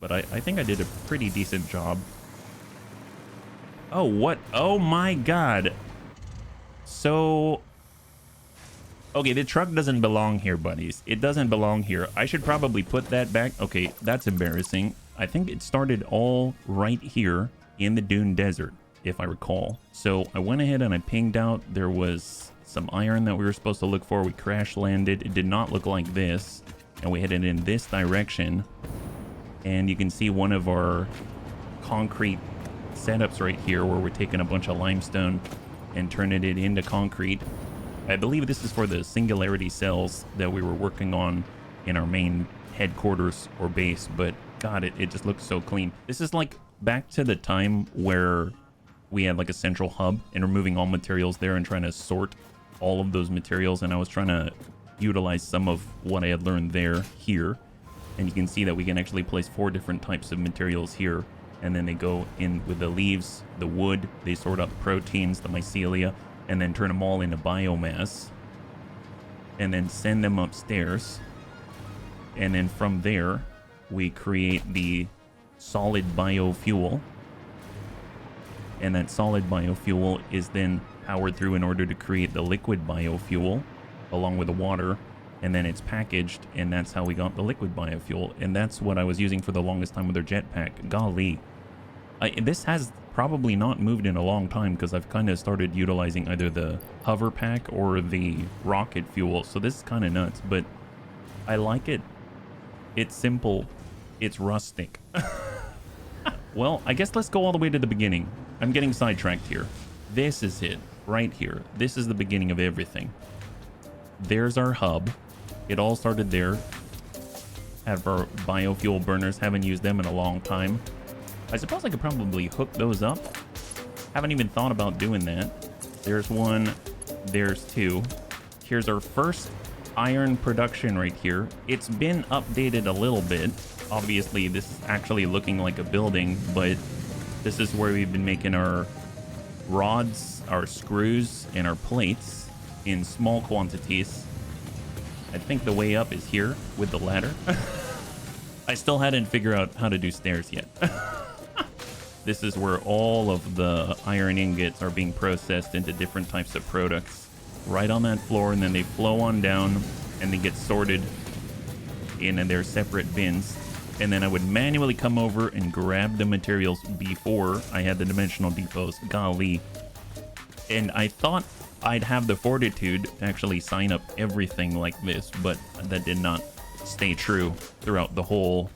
but I think I did a pretty decent job. Oh, what? Oh my God. So, okay, the truck doesn't belong here, buddies. It doesn't belong here. I should probably put that back. Okay, that's embarrassing. I think it started all right here in the Dune Desert, if I recall. So I went ahead and I pinged out. There was some iron that we were supposed to look for. We crash landed. It did not look like this. And we headed in this direction. And you can see one of our concrete setups right here where we're taking a bunch of limestone and turning it into concrete. I believe this is for the singularity cells that we were working on in our main headquarters or base, but God, it just looks so clean. This is like back to the time where we had like a central hub and removing all materials there and trying to sort all of those materials, and I was trying to utilize some of what I had learned there here. And you can see that we can actually place 4 different types of materials here, and then they go in with the leaves, the wood, they sort out the proteins, the mycelia, and then turn them all into biomass, and then send them upstairs. And then from there, we create the solid biofuel. And that solid biofuel is then powered through in order to create the liquid biofuel along with the water. And then it's packaged, and that's how we got the liquid biofuel. And that's what I was using for the longest time with their jetpack. Golly. This has probably not moved in a long time because I've kind of started utilizing either the hover pack or the rocket fuel. So this is kind of nuts, but I like it. It's simple. It's rustic. Well, I guess let's go all the way to the beginning. I'm getting sidetracked here. This is it right here. This is the beginning of everything. There's our hub. It all started there. Have our biofuel burners. Haven't used them in a long time. I suppose I could probably hook those up. Haven't even thought about doing that. There's one. There's 2. Here's our first iron production right here. It's been updated a little bit. Obviously, this is actually looking like a building, but this is where we've been making our rods, our screws, and our plates in small quantities. I think the way up is here with the ladder. I still hadn't figured out how to do stairs yet. This is where all of the iron ingots are being processed into different types of products right on that floor, and then they flow on down and they get sorted in their separate bins. And then I would manually come over and grab the materials before I had the dimensional depots. Golly. And I thought I'd have the fortitude to actually sign up everything like this, but that did not stay true throughout the whole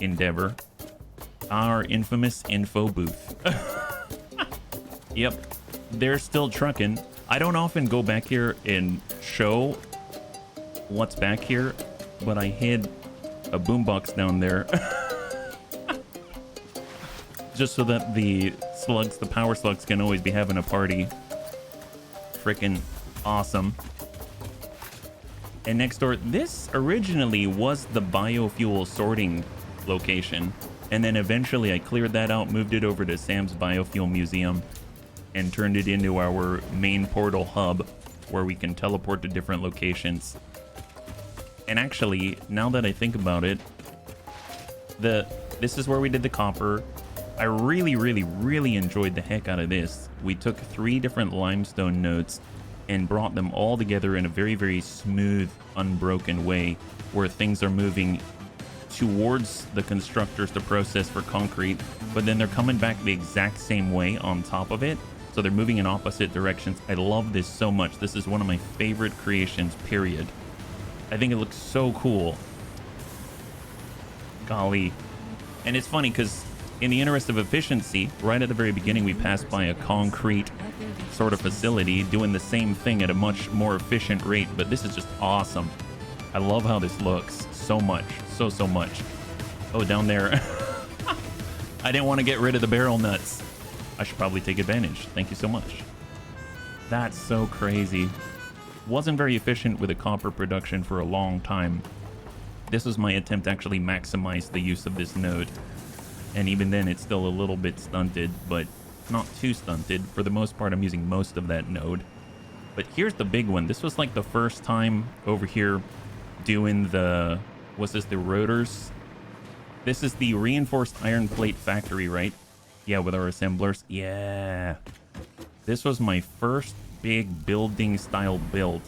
endeavor. Our infamous info booth. Yep, they're still trucking. I don't often go back here and show what's back here, but I hid a boombox down there just so that the slugs, the power slugs, can always be having a party. Freaking awesome. And next door, this originally was the biofuel sorting location, and then eventually I cleared that out, moved it over to Sam's Biofuel Museum, and turned it into our main portal hub where we can teleport to different locations. And actually, now that I think about it, this is where we did the copper. I really enjoyed the heck out of this. We took 3 different limestone nodes and brought them all together in a very smooth, unbroken way where things are moving towards the constructors to process for concrete, but then they're coming back the exact same way on top of it. So they're moving in opposite directions. I love this so much. This is one of my favorite creations, period. I think it looks so cool. Golly. And it's funny because in the interest of efficiency, right at the very beginning, we passed by a concrete sort of facility doing the same thing at a much more efficient rate, but this is just awesome. I love how this looks so much. So much. Oh, down there. I didn't want to get rid of the barrel nuts. I should probably take advantage. Thank you so much. That's so crazy. Wasn't very efficient with the copper production for a long time. This was my attempt to actually maximize the use of this node. And even then, it's still a little bit stunted, but not too stunted. For the most part, I'm using most of that node. But here's the big one. This was like the first time over here doing the... Was this the rotors? This is the reinforced iron plate factory, right? Yeah, with our assemblers. Yeah. This was my first big building style build.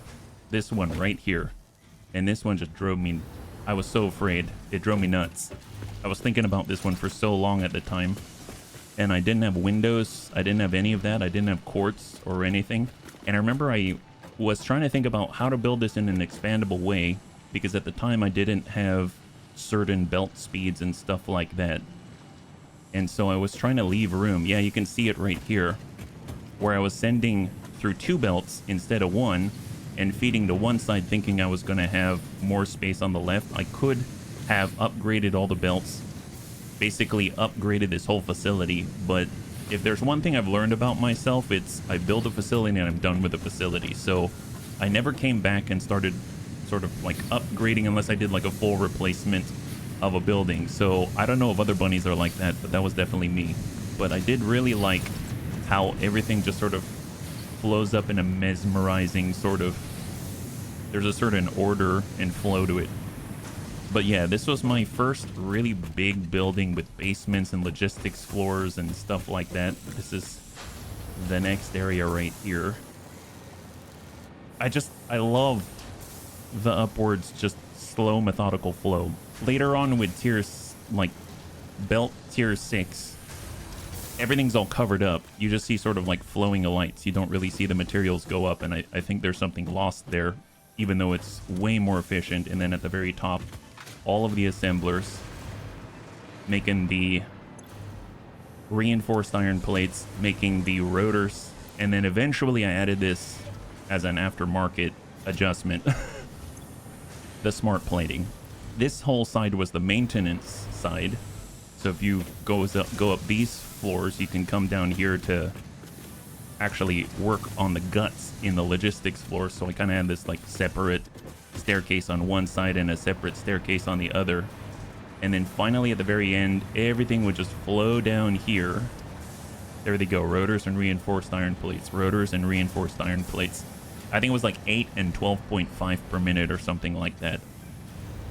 This one right here. And this one just drove me... I was so afraid. It drove me nuts. I was thinking about this one for so long at the time. And I didn't have windows. I didn't have any of that. I didn't have quartz or anything. And I remember I was trying to think about how to build this in an expandable way. Because at the time I didn't have certain belt speeds and stuff like that. And so I was trying to leave room. Yeah, you can see it right here. Where I was sending through 2 belts instead of 1. And feeding to one side thinking I was going to have more space on the left. I could have upgraded all the belts. Basically upgraded this whole facility. But if there's one thing I've learned about myself, it's I build a facility and I'm done with the facility. So I never came back and started sort of like upgrading unless I did like a full replacement of a building. So I don't know if other bunnies are like that, but that was definitely me. But I did really like how everything just sort of flows up in a mesmerizing sort of... There's a certain order and flow to it. But yeah, this was my first really big building with basements and logistics floors and stuff like that. This is the next area right here. I love the upwards, just slow, methodical flow. Later on with tiers, like belt tier 6, everything's all covered up. You just see sort of like flowing lights. You don't really see the materials go up, and I think there's something lost there, even though it's way more efficient. And then at the very top, all of the assemblers making the reinforced iron plates, making the rotors, and then eventually I added this as an aftermarket adjustment. The smart plating. This whole side was the maintenance side. So if you go up these floors, you can come down here to actually work on the guts in the logistics floor. So I kind of had this like separate staircase on one side and a separate staircase on the other. And then finally at the very end, everything would just flow down here. There they go. Rotors and reinforced iron plates. Rotors and reinforced iron plates. I think it was like 8 and 12.5 per minute or something like that.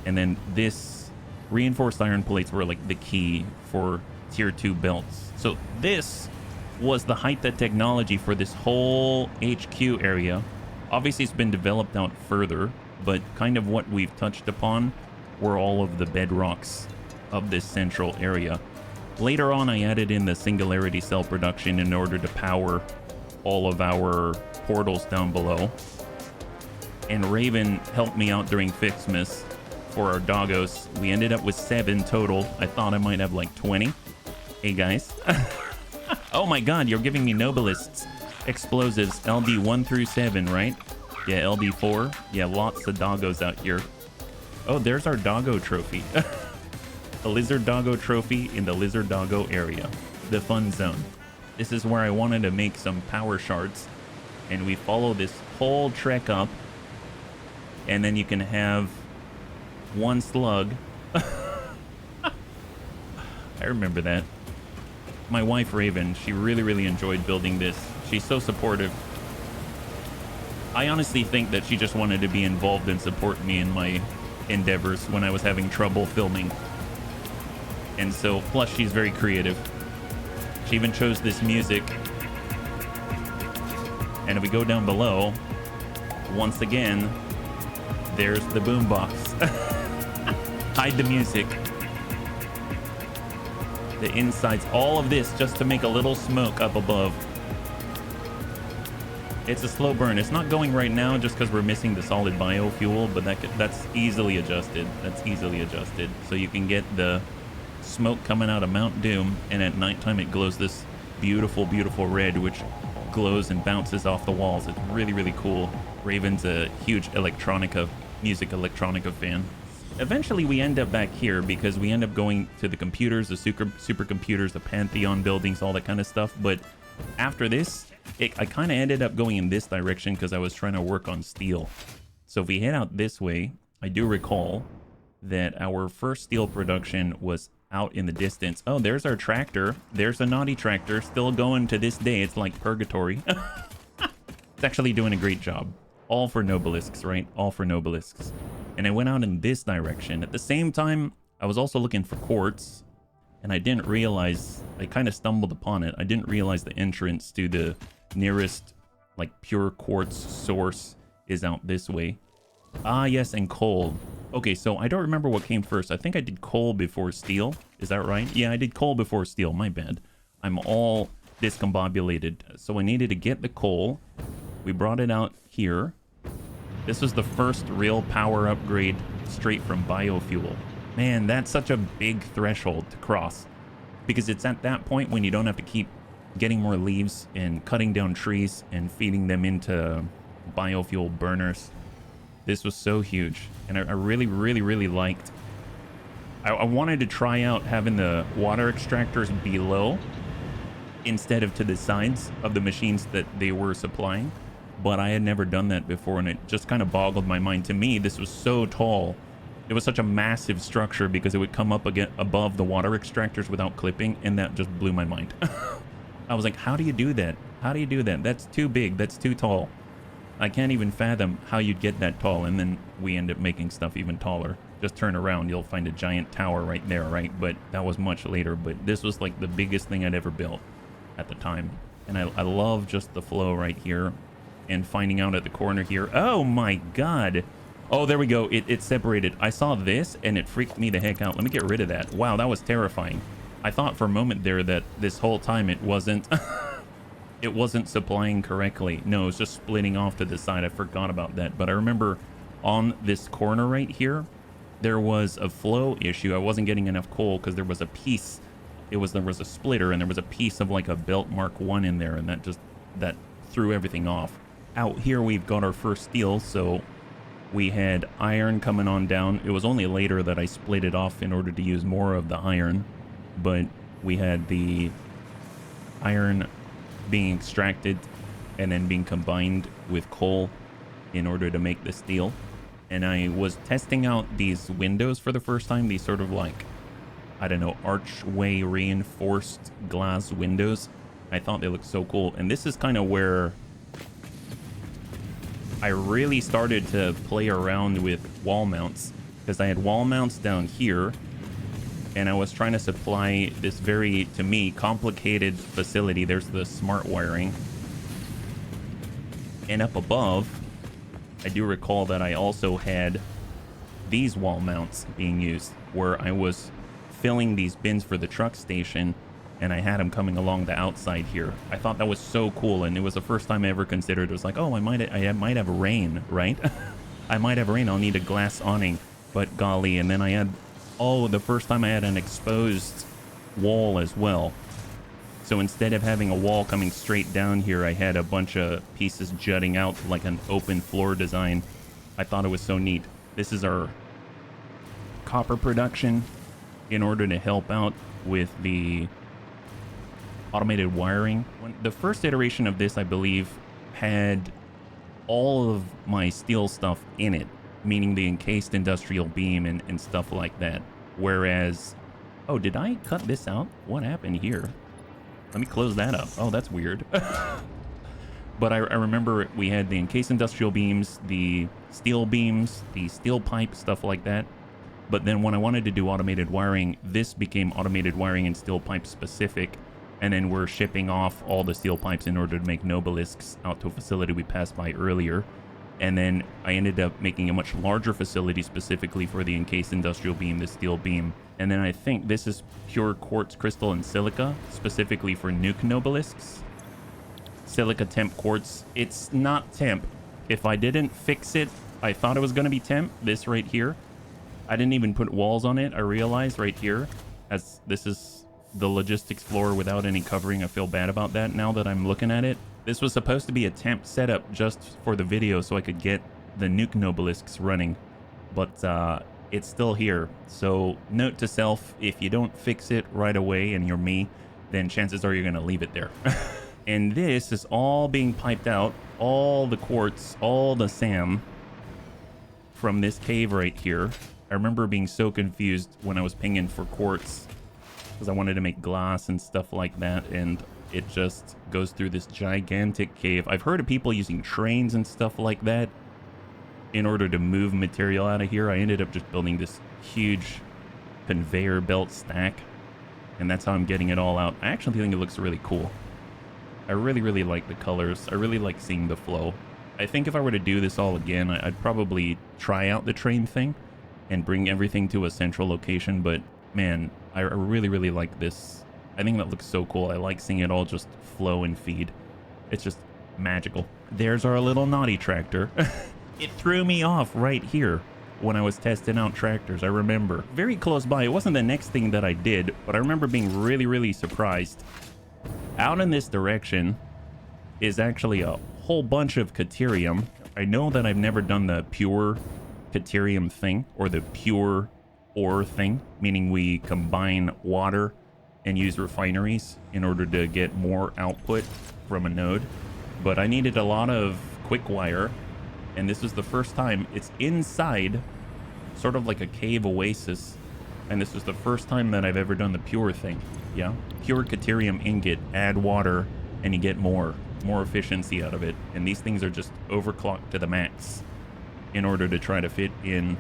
And then this reinforced iron plates were like the key for tier 2 belts. So this was the height of technology for this whole HQ area. Obviously it's been developed out further, but kind of what we've touched upon were all of the bedrocks of this central area. Later on I added in the singularity cell production in order to power all of our portals down below. And Raven helped me out during Fixmas for our doggos. We ended up with 7 total. I thought I might have like 20. Hey guys. Oh my god, you're giving me Nobilisks. Explosives, LD 1 through 7, right? Yeah, LD 4. Yeah, lots of doggos out here. Oh, there's our doggo trophy. The lizard doggo trophy in the lizard doggo area. The fun zone. This is where I wanted to make some power shards. And we follow this whole trek up. And then you can have 1 slug. I remember that. My wife Raven, she really enjoyed building this. She's so supportive. I honestly think that she just wanted to be involved and support me in my endeavors when I was having trouble filming. And so, plus she's very creative. She even chose this music. And if we go down below, once again, there's the boombox. Hide the music. The insides, all of this just to make a little smoke up above. It's a slow burn. It's not going right now just because we're missing the solid biofuel, but that's easily adjusted. That's easily adjusted. So you can get the smoke coming out of Mount Doom, and at nighttime it glows this beautiful red, which glows and bounces off the walls. It's really cool. Raven's a huge music electronica fan. Eventually we end up back here because we end up going to the computers, the supercomputers, the Pantheon buildings, all that kind of stuff. But after this, I kind of ended up going in this direction because I was trying to work on steel. So if we head out this way, I do recall that our first steel production was out in the distance. Oh, there's our tractor. There's a naughty tractor still going to this day. It's like purgatory. It's actually doing a great job. All for Nobilisks, right? All for Nobilisks. And I went out in this direction. At the same time, I was also looking for quartz, and I didn't realize, I kind of stumbled upon it. I didn't realize the entrance to the nearest like pure quartz source is out this way. Ah, yes, and coal. Okay, so I don't remember what came first. I think I did coal before steel. Is that right? Yeah, I did coal before steel. My bad. I'm all discombobulated. So I needed to get the coal. We brought it out here. This was the first real power upgrade straight from biofuel. Man, that's such a big threshold to cross. Because it's at that point when you don't have to keep getting more leaves and cutting down trees and feeding them into biofuel burners. This was so huge, and I really liked. I wanted to try out having the water extractors below instead of to the sides of the machines that they were supplying, but I had never done that before, and it just kind of boggled my mind. To me, this was so tall. It was such a massive structure because it would come up again above the water extractors without clipping, and that just blew my mind. I was like, how do you do that? How do you do that? That's too big. That's too tall. I can't even fathom how you'd get that tall. And then we end up making stuff even taller. Just turn around, you'll find a giant tower right there, right? But that was much later. But this was like the biggest thing I'd ever built at the time. And I love just the flow right here. And finding out at the corner here. Oh my god. Oh, there we go. It separated. I saw this and it freaked me the heck out. Let me get rid of that. Wow, that was terrifying. I thought for a moment there that this whole time it wasn't... it wasn't supplying correctly. No, it was just splitting off to the side. I forgot about that. But I remember on this corner right here, there was a flow issue. I wasn't getting enough coal because there was a piece. There was a splitter and there was a piece of like a belt Mark 1 in there, and that threw everything off. Out here we've got our first steel, so we had iron coming on down. It was only later that I split it off in order to use more of the iron, but we had the iron being extracted and then being combined with coal in order to make the steel. And I was testing out these windows for the first time, these sort of like, I don't know, archway reinforced glass windows. I thought they looked so cool. And this is kind of where I really started to play around with wall mounts, because I had wall mounts down here and I was trying to supply this very, to me, complicated facility. There's the smart wiring. And up above, I do recall that I also had these wall mounts being used, where I was filling these bins for the truck station, and I had them coming along the outside here. I thought that was so cool, and it was the first time I ever considered. It was like, oh, I might have rain, right? I might have rain. I'll need a glass awning, but golly. And then I had... oh, the first time I had an exposed wall as well. So instead of having a wall coming straight down here, I had a bunch of pieces jutting out like an open floor design. I thought it was so neat. This is our copper production in order to help out with the automated wiring. The first iteration of this, I believe, had all of my steel stuff in it, meaning the encased industrial beam and stuff like that. Whereas, oh, did I cut this out? What happened here? Let me close that up. Oh, that's weird. But I remember we had the encased industrial beams, the steel beams, the steel pipe, stuff like that. But then when I wanted to do automated wiring, this became automated wiring and steel pipe specific. And then we're shipping off all the steel pipes in order to make Nobelisks out to a facility we passed by earlier. And then I ended up making a much larger facility specifically for the encased industrial beam, the steel beam. And then I think this is pure quartz crystal and silica, specifically for nuke Nobelisks. Silica temp quartz. It's not temp. If I didn't fix it, I thought it was going to be temp. This right here. I didn't even put walls on it. I realized right here, as this is the logistics floor without any covering. I feel bad about that now that I'm looking at it. This was supposed to be a temp setup just for the video so I could get the nuke Nobelisks running, but it's still here. So note to self, if you don't fix it right away and you're me, then chances are you're going to leave it there. And this is all being piped out, all the quartz, all the SAM from this cave right here. I remember being so confused when I was pinging for quartz because I wanted to make glass and stuff like that, and it just goes through this gigantic cave. I've heard of people using trains and stuff like that in order to move material out of here. I ended up just building this huge conveyor belt stack, and that's how I'm getting it all out. I actually think it looks really cool. I really like the colors. I really like seeing the flow. I think if I were to do this all again, I'd probably try out the train thing and bring everything to a central location, but man, I really like this. I think that looks so cool. I like seeing it all just flow and feed. It's just magical. There's our little naughty tractor. It threw me off right here when I was testing out tractors. I remember very close by. It wasn't the next thing that I did, but I remember being really surprised. Out in this direction is actually a whole bunch of Caterium. I know that I've never done the pure Caterium thing, or the pure ore thing, meaning we combine water and use refineries in order to get more output from a node. But I needed a lot of quick wire, and this is the first time. It's inside sort of like a cave oasis, and this is the first time that I've ever done the pure thing. Yeah, pure Caterium ingot, add water, and you get more efficiency out of it. And these things are just overclocked to the max in order to try to fit in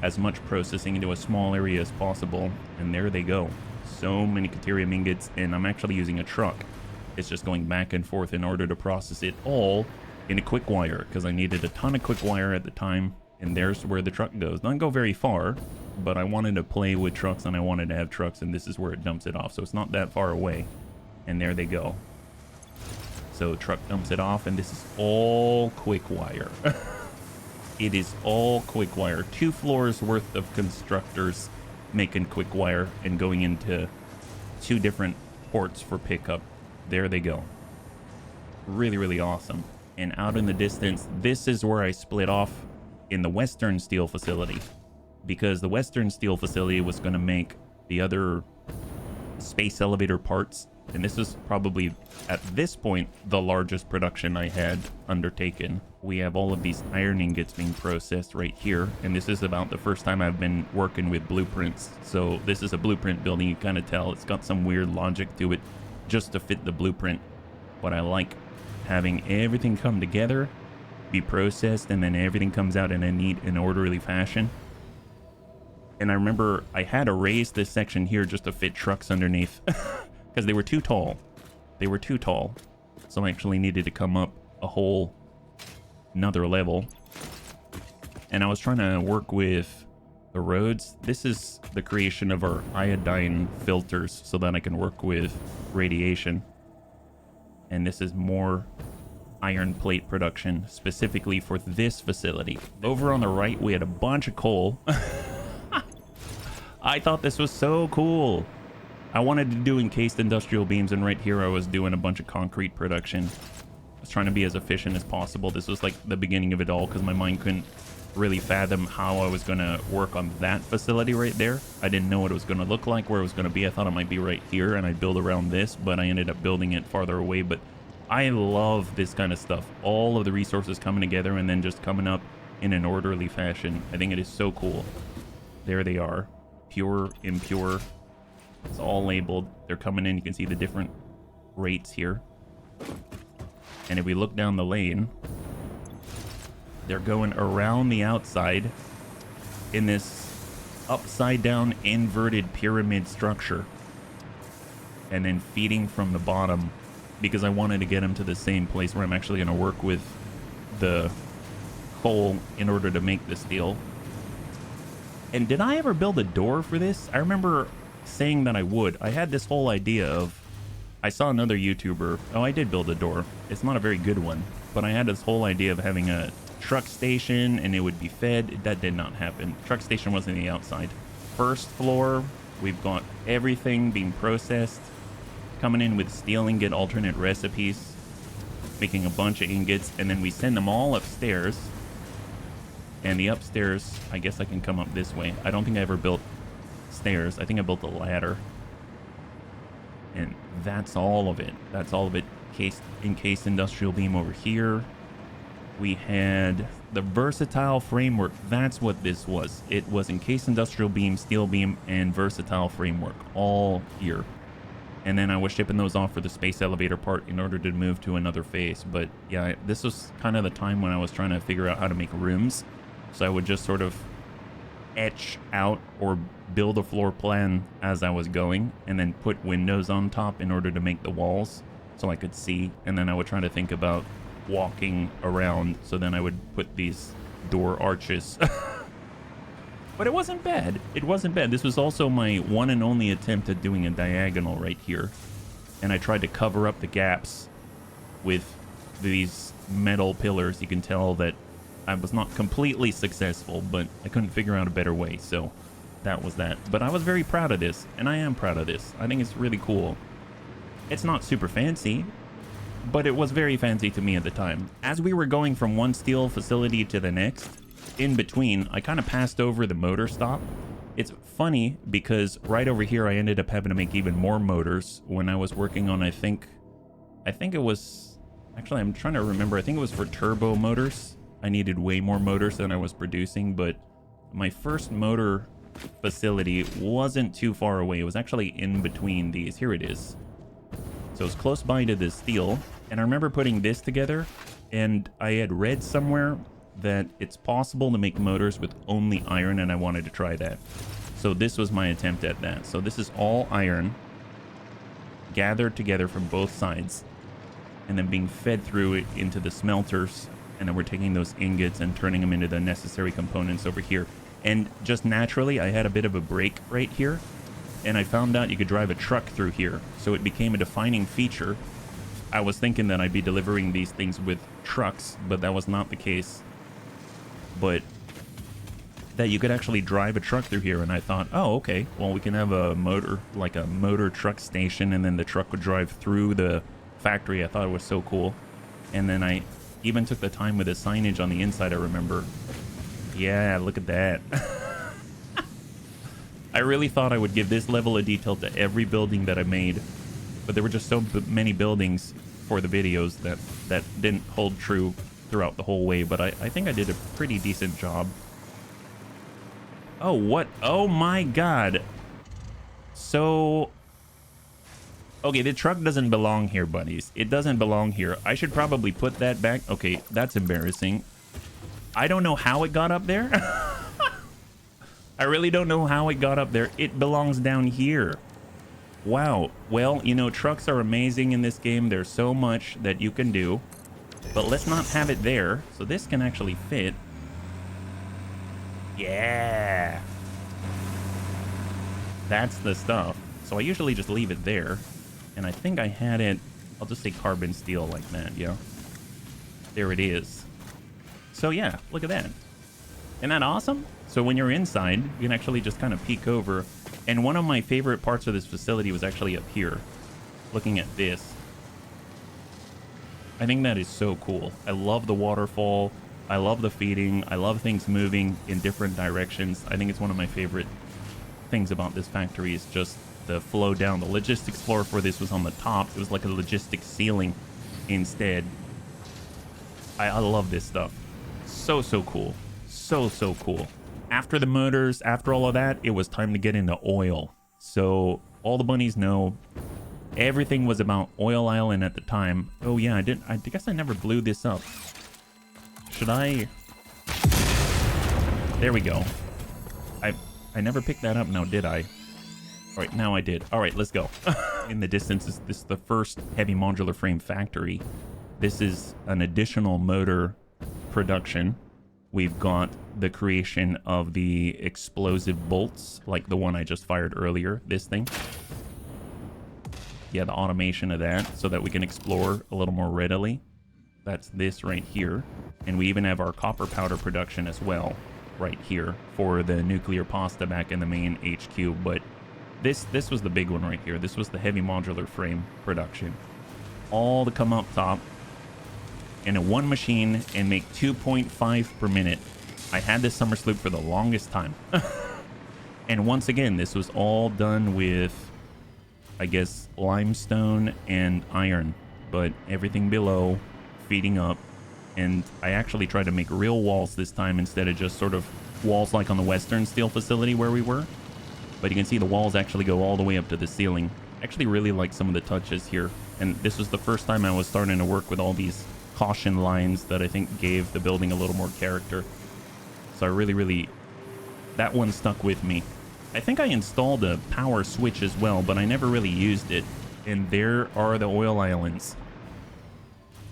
as much processing into a small area as possible. And there they go. So many Caterium ingots, and I'm actually using a truck. It's just going back and forth in order to process it all in a quick wire, because I needed a ton of quick wire at the time. And there's where the truck goes. Doesn't go very far, but I wanted to play with trucks, and I wanted to have trucks, and this is where it dumps it off. So it's not that far away. And there they go. So truck dumps it off, and this is all quick wire. It is all quick wire. 2 floors worth of constructors making quick wire and going into 2 different ports for pickup. There they go. Really awesome. And out in the distance, this is where I split off in the Western Steel facility, because the Western Steel facility was going to make the other space elevator parts, and this is probably at this point the largest production I had undertaken. We have all of these iron ingots being processed right here, and this is about the first time I've been working with blueprints. So this is a blueprint building. You kind of tell it's got some weird logic to it just to fit the blueprint, but I like having everything come together, be processed, and then everything comes out in a neat and orderly fashion. And I remember I had to raise this section here just to fit trucks underneath because they were too tall. They were too tall. So I actually needed to come up a whole another level. And I was trying to work with the roads. This is the creation of our iodine filters so that I can work with radiation. And this is more iron plate production specifically for this facility. Over on the right, we had a bunch of coal. I thought this was so cool. I wanted to do encased industrial beams, and right here I was doing a bunch of concrete production. I was trying to be as efficient as possible. This was like the beginning of it all because my mind couldn't really fathom how I was going to work on that facility right there. I didn't know what it was going to look like, where it was going to be. I thought it might be right here and I'd build around this, but I ended up building it farther away. But I love this kind of stuff. All of the resources coming together and then just coming up in an orderly fashion. I think it is so cool. There they are. Pure, impure. It's all labeled. They're coming in. You can see the different rates here. And if we look down the lane, they're going around the outside in this upside down inverted pyramid structure. And then feeding from the bottom, because I wanted to get them to the same place where I'm actually going to work with the coal in order to make the steel. And did I ever build a door for this? I remember saying that I would. I had this whole idea of, I saw another YouTuber. Oh, I did build a door. It's not a very good one, but I had this whole idea of having a truck station and it would be fed. That did not happen. Truck station was on the outside. First floor, we've got everything being processed, coming in with steel ingot alternate recipes, making a bunch of ingots, and then we send them all upstairs. And the upstairs, I guess I can come up this way. I don't think I ever built stairs. I think I built a ladder. And that's all of it. That's all of it. Encased industrial beam over here. We had the versatile framework. That's what this was. It was encased industrial beam, steel beam, and versatile framework all here. And then I was shipping those off for the space elevator part in order to move to another phase. But yeah, this was kind of the time when I was trying to figure out how to make rooms. So I would just sort of etch out or build a floor plan as I was going, and then put windows on top in order to make the walls so I could see. And then I would try to think about walking around, so then I would put these door arches. But it wasn't bad. It wasn't bad. This was also my one and only attempt at doing a diagonal right here. And I tried to cover up the gaps with these metal pillars. You can tell that I was not completely successful, but I couldn't figure out a better way, so that was that. But I was very proud of this, and I am proud of this. I think it's really cool. It's not super fancy, but it was very fancy to me at the time. As we were going from one steel facility to the next, in between, I kind of passed over the motor stop. It's funny because right over here, I ended up having to make even more motors when I was working on, I think it was, actually, I'm trying to remember. I think it was for turbo motors. I needed way more motors than I was producing, but my first motor facility wasn't too far away. It was actually in between these. Here it is. So it's close by to the steel. And I remember putting this together, and I had read somewhere that it's possible to make motors with only iron, and I wanted to try that. So this was my attempt at that. So this is all iron gathered together from both sides and then being fed through it into the smelters. And then we're taking those ingots and turning them into the necessary components over here. And just naturally, I had a bit of a break right here. And I found out you could drive a truck through here. So it became a defining feature. I was thinking that I'd be delivering these things with trucks, but that was not the case. But that you could actually drive a truck through here. And I thought, oh, okay, well, we can have a motor, like a motor truck station, and then the truck would drive through the factory. I thought it was so cool. And then I even took the time with the signage on the inside, I remember. Yeah, look at that. I really thought I would give this level of detail to every building that I made, but there were just so many buildings for the videos that didn't hold true throughout the whole way, but I think I did a pretty decent job. Oh, what? Oh my god. So... okay, the truck doesn't belong here, buddies. It doesn't belong here. I should probably put that back. Okay, that's embarrassing. I don't know how it got up there. I really don't know how it got up there. It belongs down here. Wow. Well, you know, trucks are amazing in this game. There's so much that you can do. But let's not have it there. So this can actually fit. Yeah. That's the stuff. So I usually just leave it there. And I think I had it, I'll just say carbon steel like that, yeah. There it is. So yeah, look at that. Isn't that awesome? So when you're inside, you can actually just kind of peek over. And one of my favorite parts of this facility was actually up here, looking at this. I think that is so cool. I love the waterfall. I love the feeding. I love things moving in different directions. I think it's one of my favorite things about this factory is just the flow down. The logistics floor for this was on the top. It was like a logistics ceiling instead. I love this stuff. So cool. So cool. After the motors, after all of that, it was time to get into oil. So all the bunnies know everything was about Oil Island at the time. Oh yeah, I guess I never blew this up. Should I? There we go. I never picked that up now, did I? All right, now I did. All right, let's go. In the distance, this is the first heavy modular frame factory. This is an additional motor production. We've got the creation of the explosive bolts, like the one I just fired earlier, this thing. Yeah, the automation of that, so that we can explore a little more readily. That's this right here. And we even have our copper powder production as well, right here, for the nuclear pasta back in the main HQ. But this was the big one right here. This was the heavy modular frame production. All to come up top in a one machine and make 2.5 per minute. I had this summer sloop for the longest time. And once again, this was all done with, I guess, limestone and iron, but everything below feeding up. And I actually tried to make real walls this time instead of just sort of walls like on the Western Steel facility where we were. But you can see the walls actually go all the way up to the ceiling. I actually really like some of the touches here. And this was the first time I was starting to work with all these caution lines that I think gave the building a little more character. So I really That one stuck with me. I think I installed a power switch as well, but I never really used it. And there are the oil islands.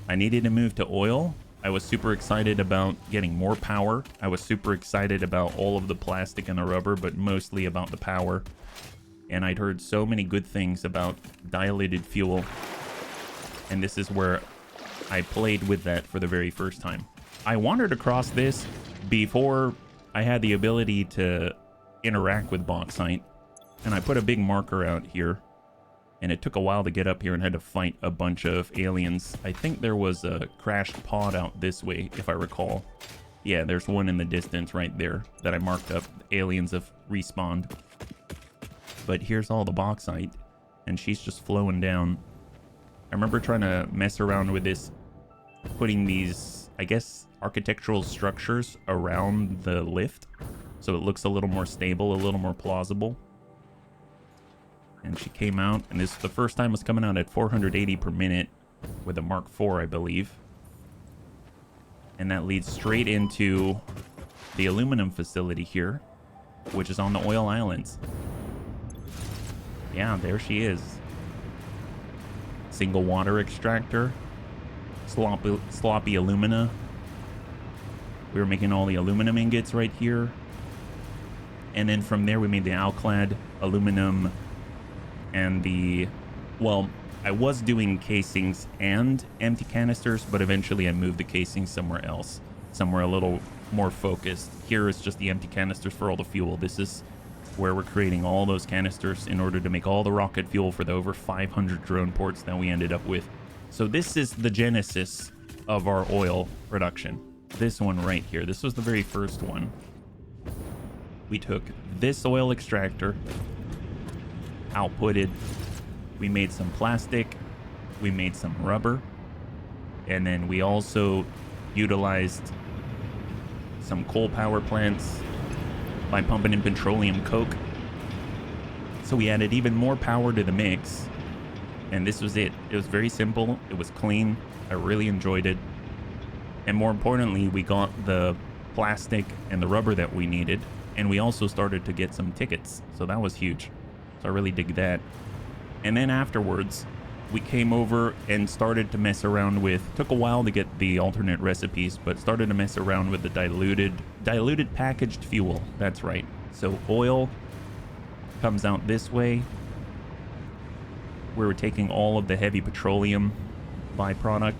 I needed to move to oil. I was super excited about getting more power. I was super excited about all of the plastic and the rubber, but mostly about the power. And I'd heard so many good things about diluted fuel. And this is where I played with that for the very first time. I wandered across this before I had the ability to interact with bauxite. And I put a big marker out here. And it took a while to get up here and had to fight a bunch of aliens. I think there was a crashed pod out this way, if I recall. Yeah, there's one in the distance right there that I marked up. Aliens have respawned. But here's all the bauxite, and she's just flowing down. I remember trying to mess around with this, putting these, I guess, architectural structures around the lift, so it looks a little more stable, a little more plausible. And she came out, and this the first time was coming out at 480 per minute with a Mark IV, I believe. And that leads straight into the aluminum facility here, which is on the oil islands. Yeah, there she is. Single water extractor. Sloppy alumina. We were making all the aluminum ingots right here. And then from there we made the alclad aluminum and the... Well, I was doing casings and empty canisters, but eventually I moved the casings somewhere else. Somewhere a little more focused. Here is just the empty canisters for all the fuel. This is where we're creating all those canisters in order to make all the rocket fuel for the over 500 drone ports that we ended up with. So this is the genesis of our oil production. This one right here. This was the very first one. We took this oil extractor, outputted, we made some plastic, we made some rubber, and then we also utilized some coal power plants by pumping in petroleum coke. So we added even more power to the mix, and this was it. It was very simple, it was clean, I really enjoyed it. And more importantly, we got the plastic and the rubber that we needed, and we also started to get some tickets, so that was huge. So I really dig that. And then afterwards, we came over and started to mess around with, took a while to get the alternate recipes, but started to mess around with the diluted packaged fuel. That's right. So oil comes out this way. We were taking all of the heavy petroleum byproduct,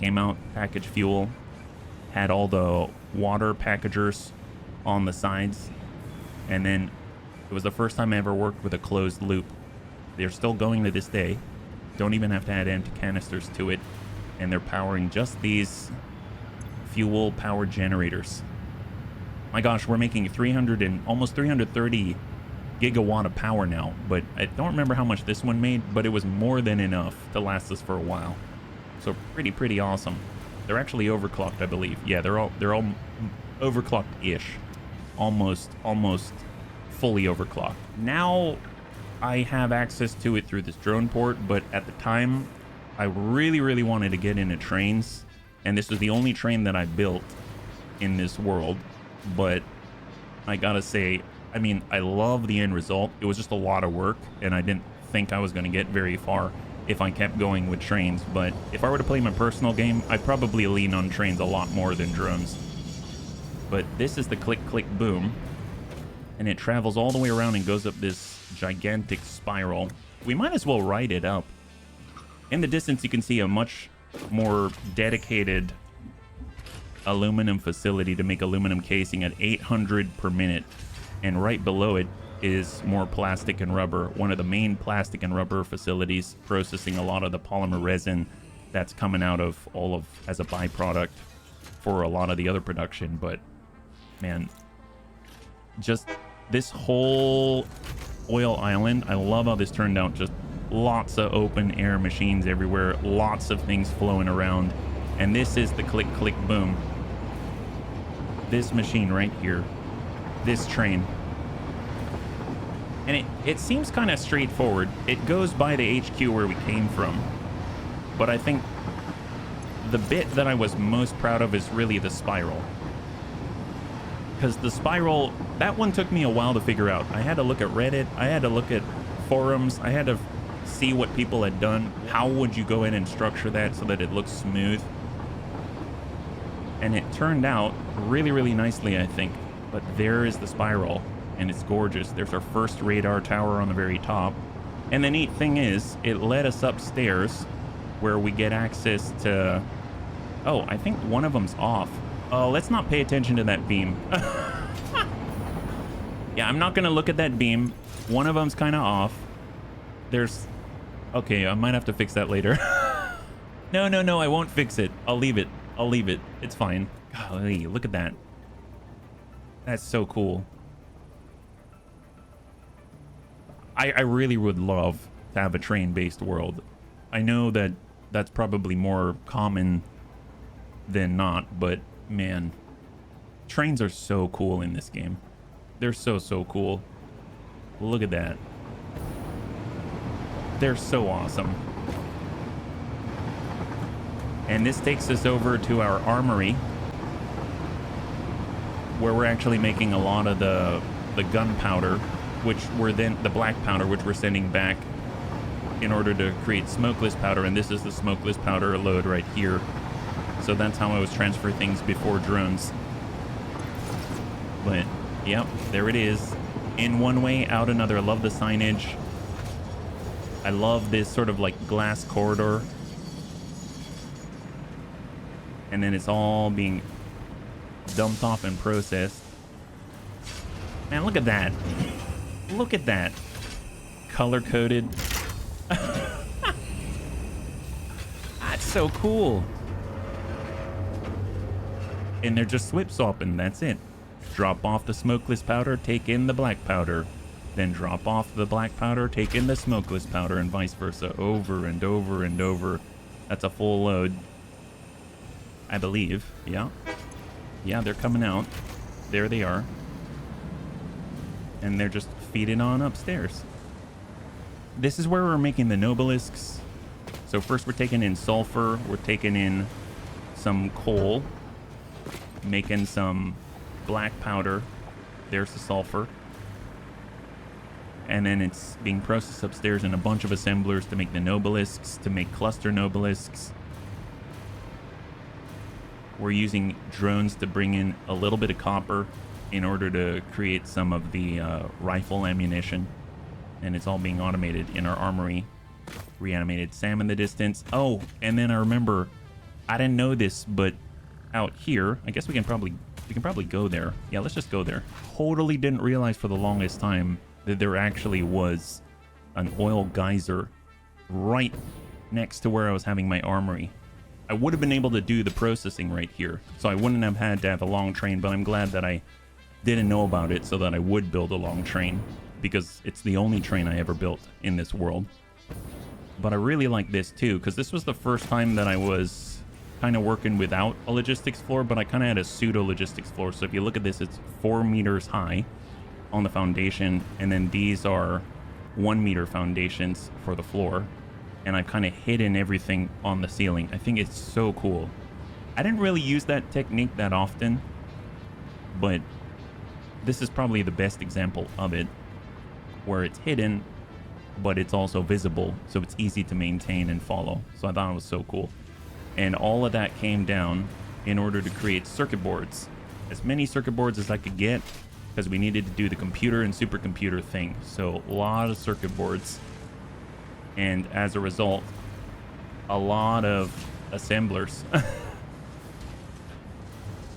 came out packaged fuel, had all the water packagers on the sides, and then it was the first time I ever worked with a closed loop. They're still going to this day. Don't even have to add empty canisters to it. And they're powering just these fuel power generators. My gosh, we're making almost 330 gigawatt of power now. But I don't remember how much this one made, but it was more than enough to last us for a while. So pretty awesome. They're actually overclocked, I believe. Yeah, they're all overclocked-ish. Almost fully overclocked. Now I have access to it through this drone port, but at the time I really wanted to get into trains, and this was the only train that I built in this world. But I gotta say, I mean, I love the end result. It was just a lot of work, and I didn't think I was going to get very far if I kept going with trains. But if I were to play my personal game, I'd probably lean on trains a lot more than drones. But this is the click boom, and it travels all the way around and goes up this gigantic spiral. We might as well ride it up. In the distance you can see a much more dedicated aluminum facility to make aluminum casing at 800 per minute, and right below it is more plastic and rubber. One of the main plastic and rubber facilities processing a lot of the polymer resin that's coming out of as a byproduct for a lot of the other production. But man, just this whole oil island, I love how this turned out. Just lots of open air machines everywhere, lots of things flowing around. And this is the click boom. This machine right here, this train. And it seems kind of straightforward. It goes by the HQ where we came from. But I think the bit that I was most proud of is really the spiral. Because the spiral, that one took me a while to figure out. I had to look at Reddit. I had to look at forums. I had to see what people had done. How would you go in and structure that so that it looks smooth? And it turned out really, really nicely, I think. But there is the spiral, and it's gorgeous. There's our first radar tower on the very top. And the neat thing is, it led us upstairs where we get access to... Oh, I think one of them's off. Oh, let's not pay attention to that beam. Yeah, I'm not going to look at that beam. One of them's kind of off. There's... Okay, I might have to fix that later. No, I won't fix it. I'll leave it. It's fine. Golly, look at that. That's so cool. I really would love to have a train-based world. I know that that's probably more common than not, but man, trains are so cool in this game. They're so cool. Look at that. They're so awesome. And this takes us over to our armory, where we're actually making a lot of the gunpowder, which we're then the black powder, which we're sending back in order to create smokeless powder. And this is the smokeless powder load right here. So that's how I was transferring things before drones. But yep, there it is. In one way, out another. I love the signage. I love this sort of like glass corridor. And then it's all being dumped off and processed. Man, look at that. Look at that. Color-coded. That's so cool. And they're just swip-swapping. That's it. Drop off the smokeless powder, take in the black powder. Then drop off the black powder, take in the smokeless powder, and vice versa. Over and over and over. That's a full load. I believe. Yeah. Yeah, they're coming out. There they are. And they're just feeding on upstairs. This is where we're making the nobelisks. So first we're taking in sulfur. We're taking in some coal. Making some black powder. There's the sulfur. And then it's being processed upstairs in a bunch of assemblers to make the nobelisks, to make cluster nobelisks. We're using drones to bring in a little bit of copper in order to create some of the rifle ammunition. And it's all being automated in our armory. Reanimated Sam in the distance. Oh, and then I remember, I didn't know this, but out here, I guess we can probably go there. Yeah, let's just go there. Totally didn't realize for the longest time that there actually was an oil geyser right next to where I was having my armory. I would have been able to do the processing right here, so I wouldn't have had to have a long train, but I'm glad that I didn't know about it so that I would build a long train, because it's the only train I ever built in this world. But I really like this too, because this was the first time that I was kind of working without a logistics floor, but I kind of had a pseudo logistics floor. So if you look at this, it's 4 meters high on the foundation, and then these are 1 meter foundations for the floor. And I've kind of hidden everything on the ceiling. I think it's so cool. I didn't really use that technique that often, but this is probably the best example of it, where it's hidden, but it's also visible, so it's easy to maintain and follow. So I thought it was so cool. And all of that came down in order to create circuit boards. As many circuit boards as I could get, because we needed to do the computer and supercomputer thing. So a lot of circuit boards. And as a result, a lot of assemblers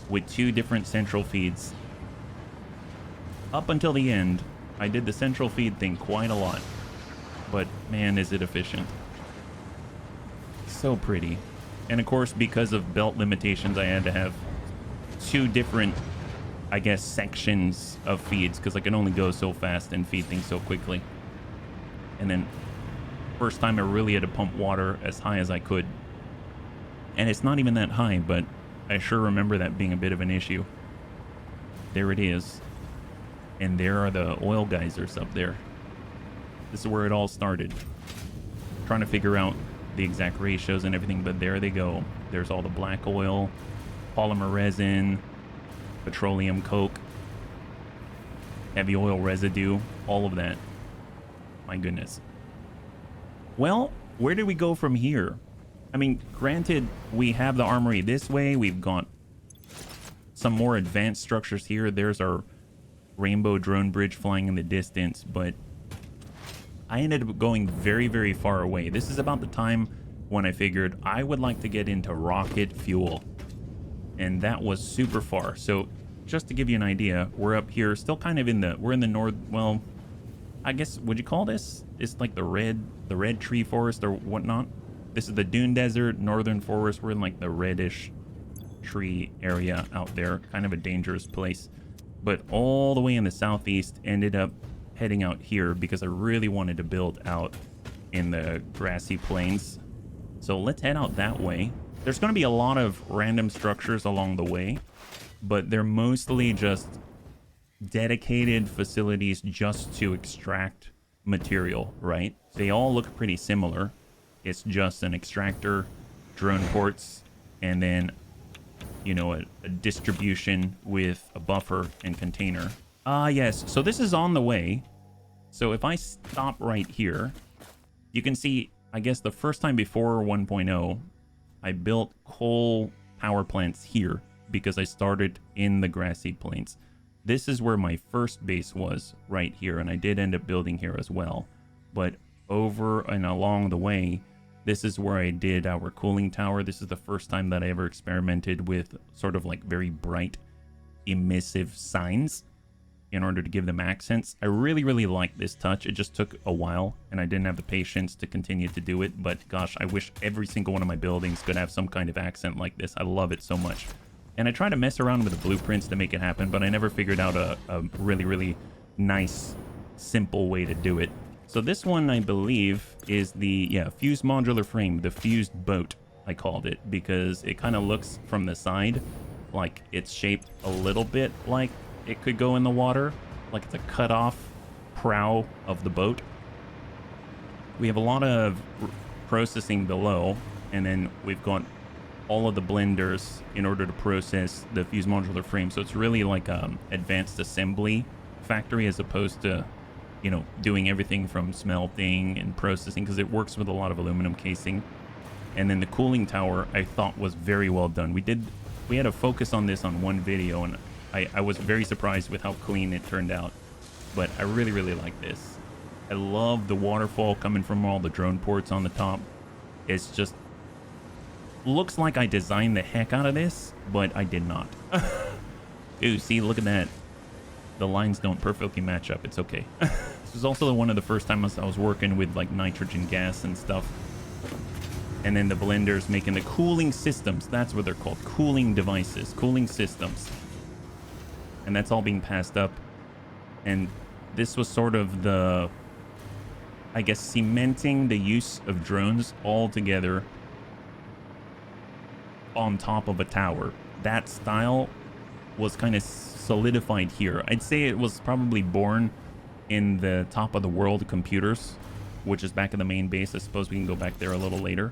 with 2 different central feeds. Up until the end, I did the central feed thing quite a lot, but man, is it efficient. So pretty. And of course, because of belt limitations, I had to have 2 different, I guess, sections of feeds, because I can only go so fast and feed things so quickly. And then first time I really had to pump water as high as I could. And it's not even that high, but I sure remember that being a bit of an issue. There it is. And there are the oil geysers up there. This is where it all started. Trying to figure out the exact ratios and everything, but there they go. There's all the black oil, polymer resin, petroleum coke. heavy oil residue, all of that. My goodness. Well, where do we go from here? I mean, granted, we have the armory this way. We've got some more advanced structures here. There's our rainbow drone bridge flying in the distance, but I ended up going very, very far away. This is about the time when I figured I would like to get into rocket fuel, and that was super far. So just to give you an idea, we're up here still kind of in the, we're in the north, well, I guess, would you call this? It's like the red tree forest or whatnot. This is the dune desert, northern forest. We're in like the reddish tree area out there, kind of a dangerous place. But all the way in the southeast, ended up heading out here because I really wanted to build out in the grassy plains. So let's head out that way. There's going to be a lot of random structures along the way, but they're mostly just dedicated facilities just to extract material, right? They all look pretty similar. It's just an extractor, drone ports, and then, you know, a distribution with a buffer and container. Yes, so this is on the way. So if I stop right here, you can see, I guess the first time before 1.0, I built coal power plants here because I started in the grassy plains. This is where my first base was, right here, and I did end up building here as well. But over and along the way, this is where I did our cooling tower. This is the first time that I ever experimented with sort of like very bright, emissive signs in order to give them accents. I really, really like this touch. It just took a while, and I didn't have the patience to continue to do it. But gosh, I wish every single one of my buildings could have some kind of accent like this. I love it so much. And I try to mess around with the blueprints to make it happen, but I never figured out a really, really nice, simple way to do it. So this one, I believe, is the, fused modular frame, the fused boat, I called it, because it kind of looks from the side like it's shaped a little bit like it could go in the water, like it's a cut-off prow of the boat. We have a lot of processing below, and then we've got all of the blenders in order to process the fused modular frame. So it's really like advanced assembly factory as opposed to, you know, doing everything from smelting and processing, because it works with a lot of aluminum casing. And then the cooling tower I thought was very well done. We had a focus on this on one video, and I was very surprised with how clean it turned out. But I really, really like this. I love the waterfall coming from all the drone ports on the top. It's just looks like I designed the heck out of this, but I did not. Ooh, see, look at that. The lines don't perfectly match up. It's okay. This was also one of the first times I was working with like nitrogen gas and stuff. And then the blenders making the cooling systems. That's what they're called. Cooling devices, cooling systems. And that's all being passed up. And this was sort of the, I guess, cementing the use of drones all together on top of a tower. That style was kind of solidified here. I'd say it was probably born in the top of the world computers, which is back in the main base. I suppose we can go back there a little later.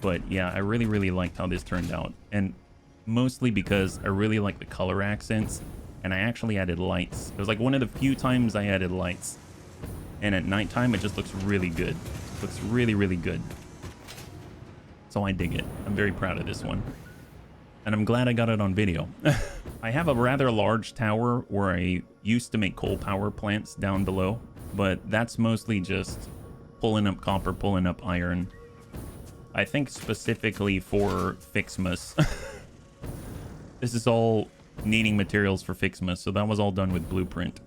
But yeah, I really, really liked how this turned out. And mostly because I really like the color accents, and I actually added lights. It was like one of the few times I added lights. And at nighttime, it just looks really good. It looks really, really good. So I dig it. I'm very proud of this one. And I'm glad I got it on video. I have a rather large tower where I used to make coal power plants down below, but that's mostly just pulling up copper, pulling up iron. I think specifically for Fixmas. This is all needing materials for Fixmas, so that was all done with blueprint.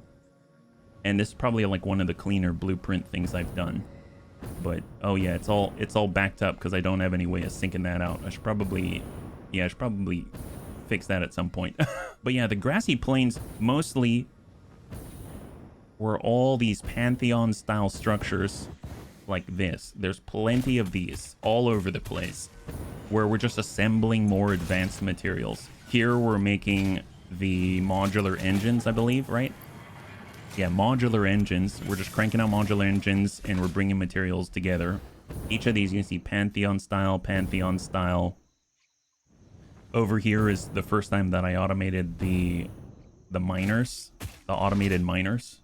And this is probably like one of the cleaner blueprint things I've done. But oh yeah, it's all backed up because I don't have any way of syncing that out. I should probably fix that at some point. But yeah, the grassy plains mostly were all these Pantheon style structures like this. There's plenty of these all over the place where we're just assembling more advanced materials. Here we're making the modular engines, I believe, right? Yeah, modular engines. We're just cranking out modular engines and we're bringing materials together. Each of these you can see Pantheon style, Pantheon style. Over here is the first time that I automated the the miners, the automated miners,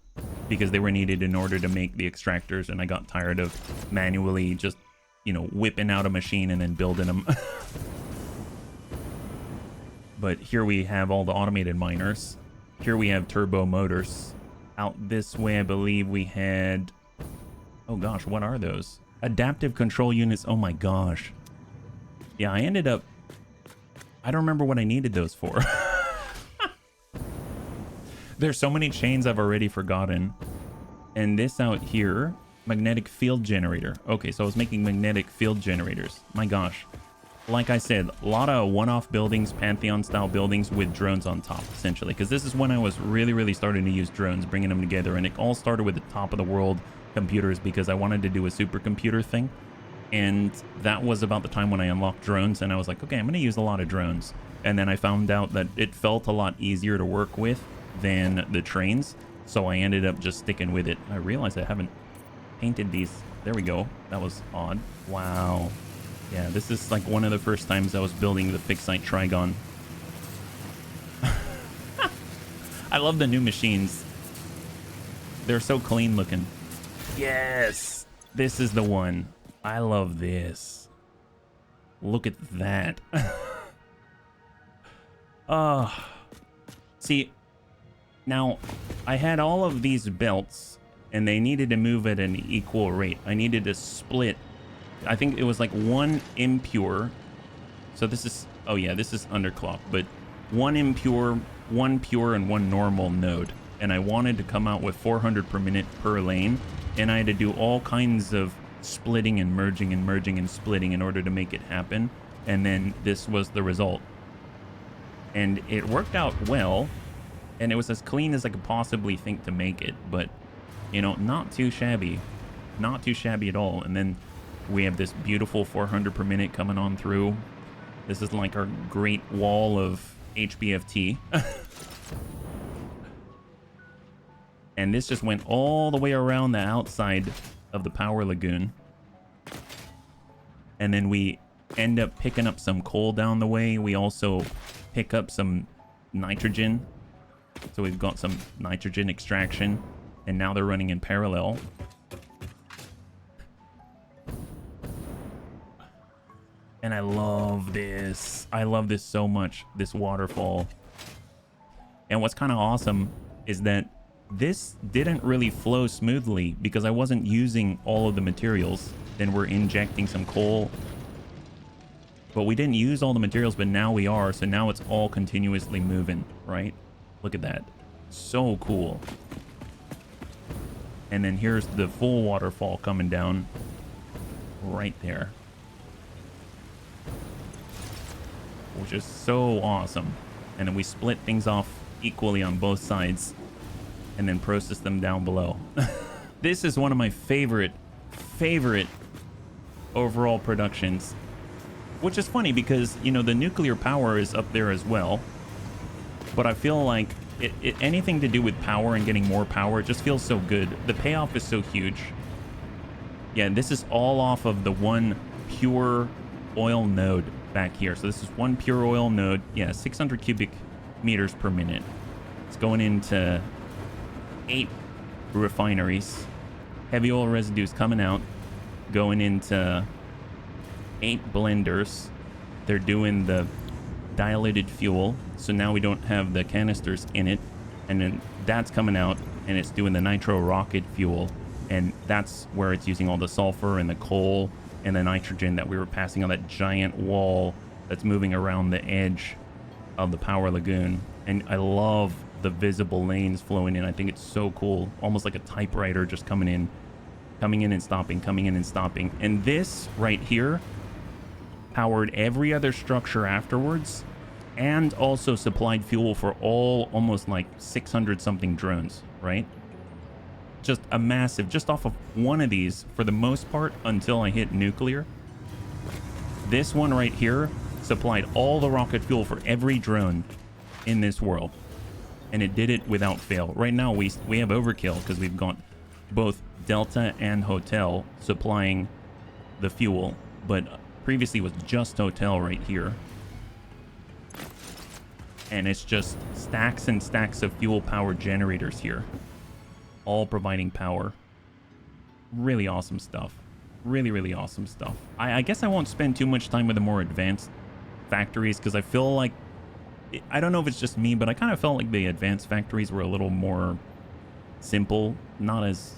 because they were needed in order to make the extractors, and I got tired of manually just, you know, whipping out a machine and then building them. But here we have all the automated miners. Here we have turbo motors. Out this way, I believe we had... Oh gosh, what are those? Adaptive control units. Oh my gosh. Yeah, I ended up... I don't remember what I needed those for. There's so many chains I've already forgotten. And this out here, magnetic field generator. Okay, so I was making magnetic field generators. My gosh. Like I said, a lot of one-off buildings, Pantheon-style buildings with drones on top, essentially. Because this is when I was really starting to use drones, bringing them together. And it all started with the top-of-the-world computers because I wanted to do a supercomputer thing. And that was about the time when I unlocked drones. And I was like, okay, I'm going to use a lot of drones. And then I found out that it felt a lot easier to work with than the trains. So I ended up just sticking with it. I realized I haven't painted these. There we go. That was odd. Wow. Yeah, this is like one of the first times I was building the fixed site Trigon. I love the new machines. They're so clean looking. Yes, this is the one. I love this. Look at that. See, now I had all of these belts and they needed to move at an equal rate. I needed to split. I think it was like one impure. So this is, oh yeah, this is underclock, but one impure, one pure, and one normal node. And I wanted to come out with 400 per minute per lane. And I had to do all kinds of splitting and merging and merging and splitting in order to make it happen. And then this was the result. And it worked out well. And it was as clean as I could possibly think to make it. But, you know, not too shabby. Not too shabby at all. And then we have this beautiful 400 per minute coming on through. This is like our great wall of HBFT. And this just went all the way around the outside of the power lagoon. And then we end up picking up some coal down the way. We also pick up some nitrogen. So we've got some nitrogen extraction. And now they're running in parallel. And I love this. I love this so much, this waterfall. And what's kind of awesome is that this didn't really flow smoothly because I wasn't using all of the materials. Then we're injecting some coal. But we didn't use all the materials, but now we are. So now it's all continuously moving, right? Look at that. So cool. And then here's the full waterfall coming down right there. Which is so awesome. And then we split things off equally on both sides and then process them down below. This is one of my favorite overall productions, which is funny because, you know, the nuclear power is up there as well, but I feel like anything to do with power and getting more power, it just feels so good. The payoff is so huge. Yeah, this is all off of the one pure oil node back here. So this is one pure oil node. Yeah, 600 cubic meters per minute. It's going into 8 refineries. Heavy oil residues coming out, going into 8 blenders. They're doing the diluted fuel, so now we don't have the canisters in it, and then that's coming out and it's doing the nitro rocket fuel, and that's where it's using all the sulfur and the coal and the nitrogen that we were passing on that giant wall that's moving around the edge of the power lagoon. And I love the visible lanes flowing in. I think it's so cool, almost like a typewriter just coming in and stopping, coming in and stopping. And this right here powered every other structure afterwards and also supplied fuel for all almost like 600 something drones, right? Just a massive, just off of one of these for the most part until I hit nuclear. This one right here supplied all the rocket fuel for every drone in this world, and it did it without fail. Right now we have overkill because we've got both Delta and Hotel supplying the fuel, but previously was just Hotel right here. And it's just stacks and stacks of fuel power generators here, all providing power. Really awesome stuff. Really, really awesome stuff. I guess I won't spend too much time with the more advanced factories because I feel like, I don't know if it's just me, but I kind of felt like the advanced factories were a little more simple, not as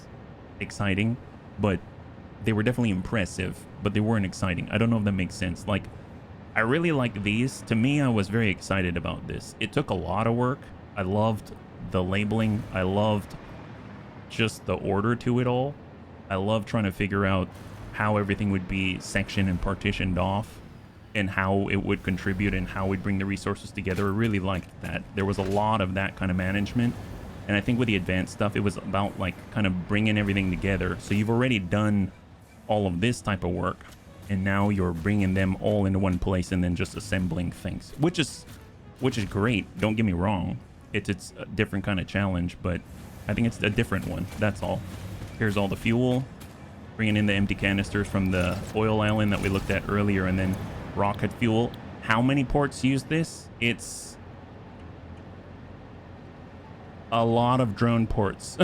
exciting, but they were definitely impressive, but they weren't exciting. I don't know if that makes sense. Like, I really like these. To me, I was very excited about this. It took a lot of work. I loved the labeling. I loved just the order to it all. I love trying to figure out how everything would be sectioned and partitioned off and how it would contribute and how we'd bring the resources together. I really liked that. There was a lot of that kind of management. And I think with the advanced stuff, it was about like kind of bringing everything together. So you've already done all of this type of work, and now you're bringing them all into one place and then just assembling things, which is great. Don't get me wrong. It's a different kind of challenge, but I think it's a different one. That's all. Here's all the fuel, bringing in the empty canisters from the oil island that we looked at earlier, and then rocket fuel. How many ports use this? It's a lot of drone ports.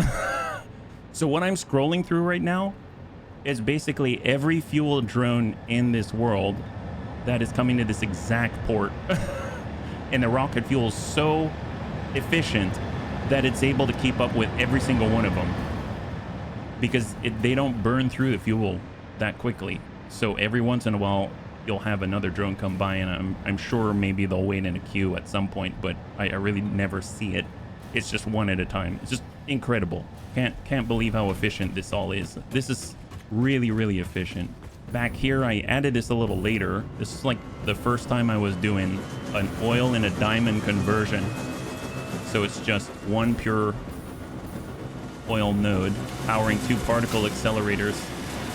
So what I'm scrolling through right now is basically every fuel drone in this world that is coming to this exact port. And the rocket fuel is so efficient that it's able to keep up with every single one of them, because they don't burn through the fuel that quickly. So every once in a while you'll have another drone come by, and I'm sure maybe they'll wait in a queue at some point, but I really never see it. It's just one at a time. It's just incredible. Can't believe how efficient this all is. This is really, really efficient. Back here, I added this a little later. This is like the first time I was doing an oil and a diamond conversion. So it's just one pure oil node powering 2 particle accelerators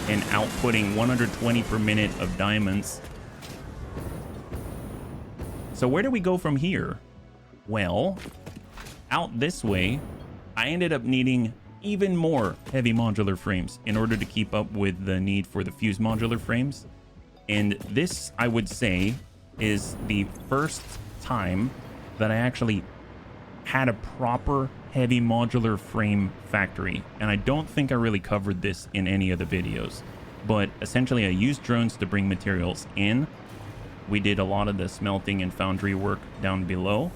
and outputting 120 per minute of diamonds. So where do we go from here? Well, out this way, I ended up needing even more heavy modular frames in order to keep up with the need for the fused modular frames. And this, I would say, is the first time that I actually had a proper heavy modular frame factory. And I don't think I really covered this in any of the videos, but essentially I used drones to bring materials in. We did a lot of the smelting and foundry work down below,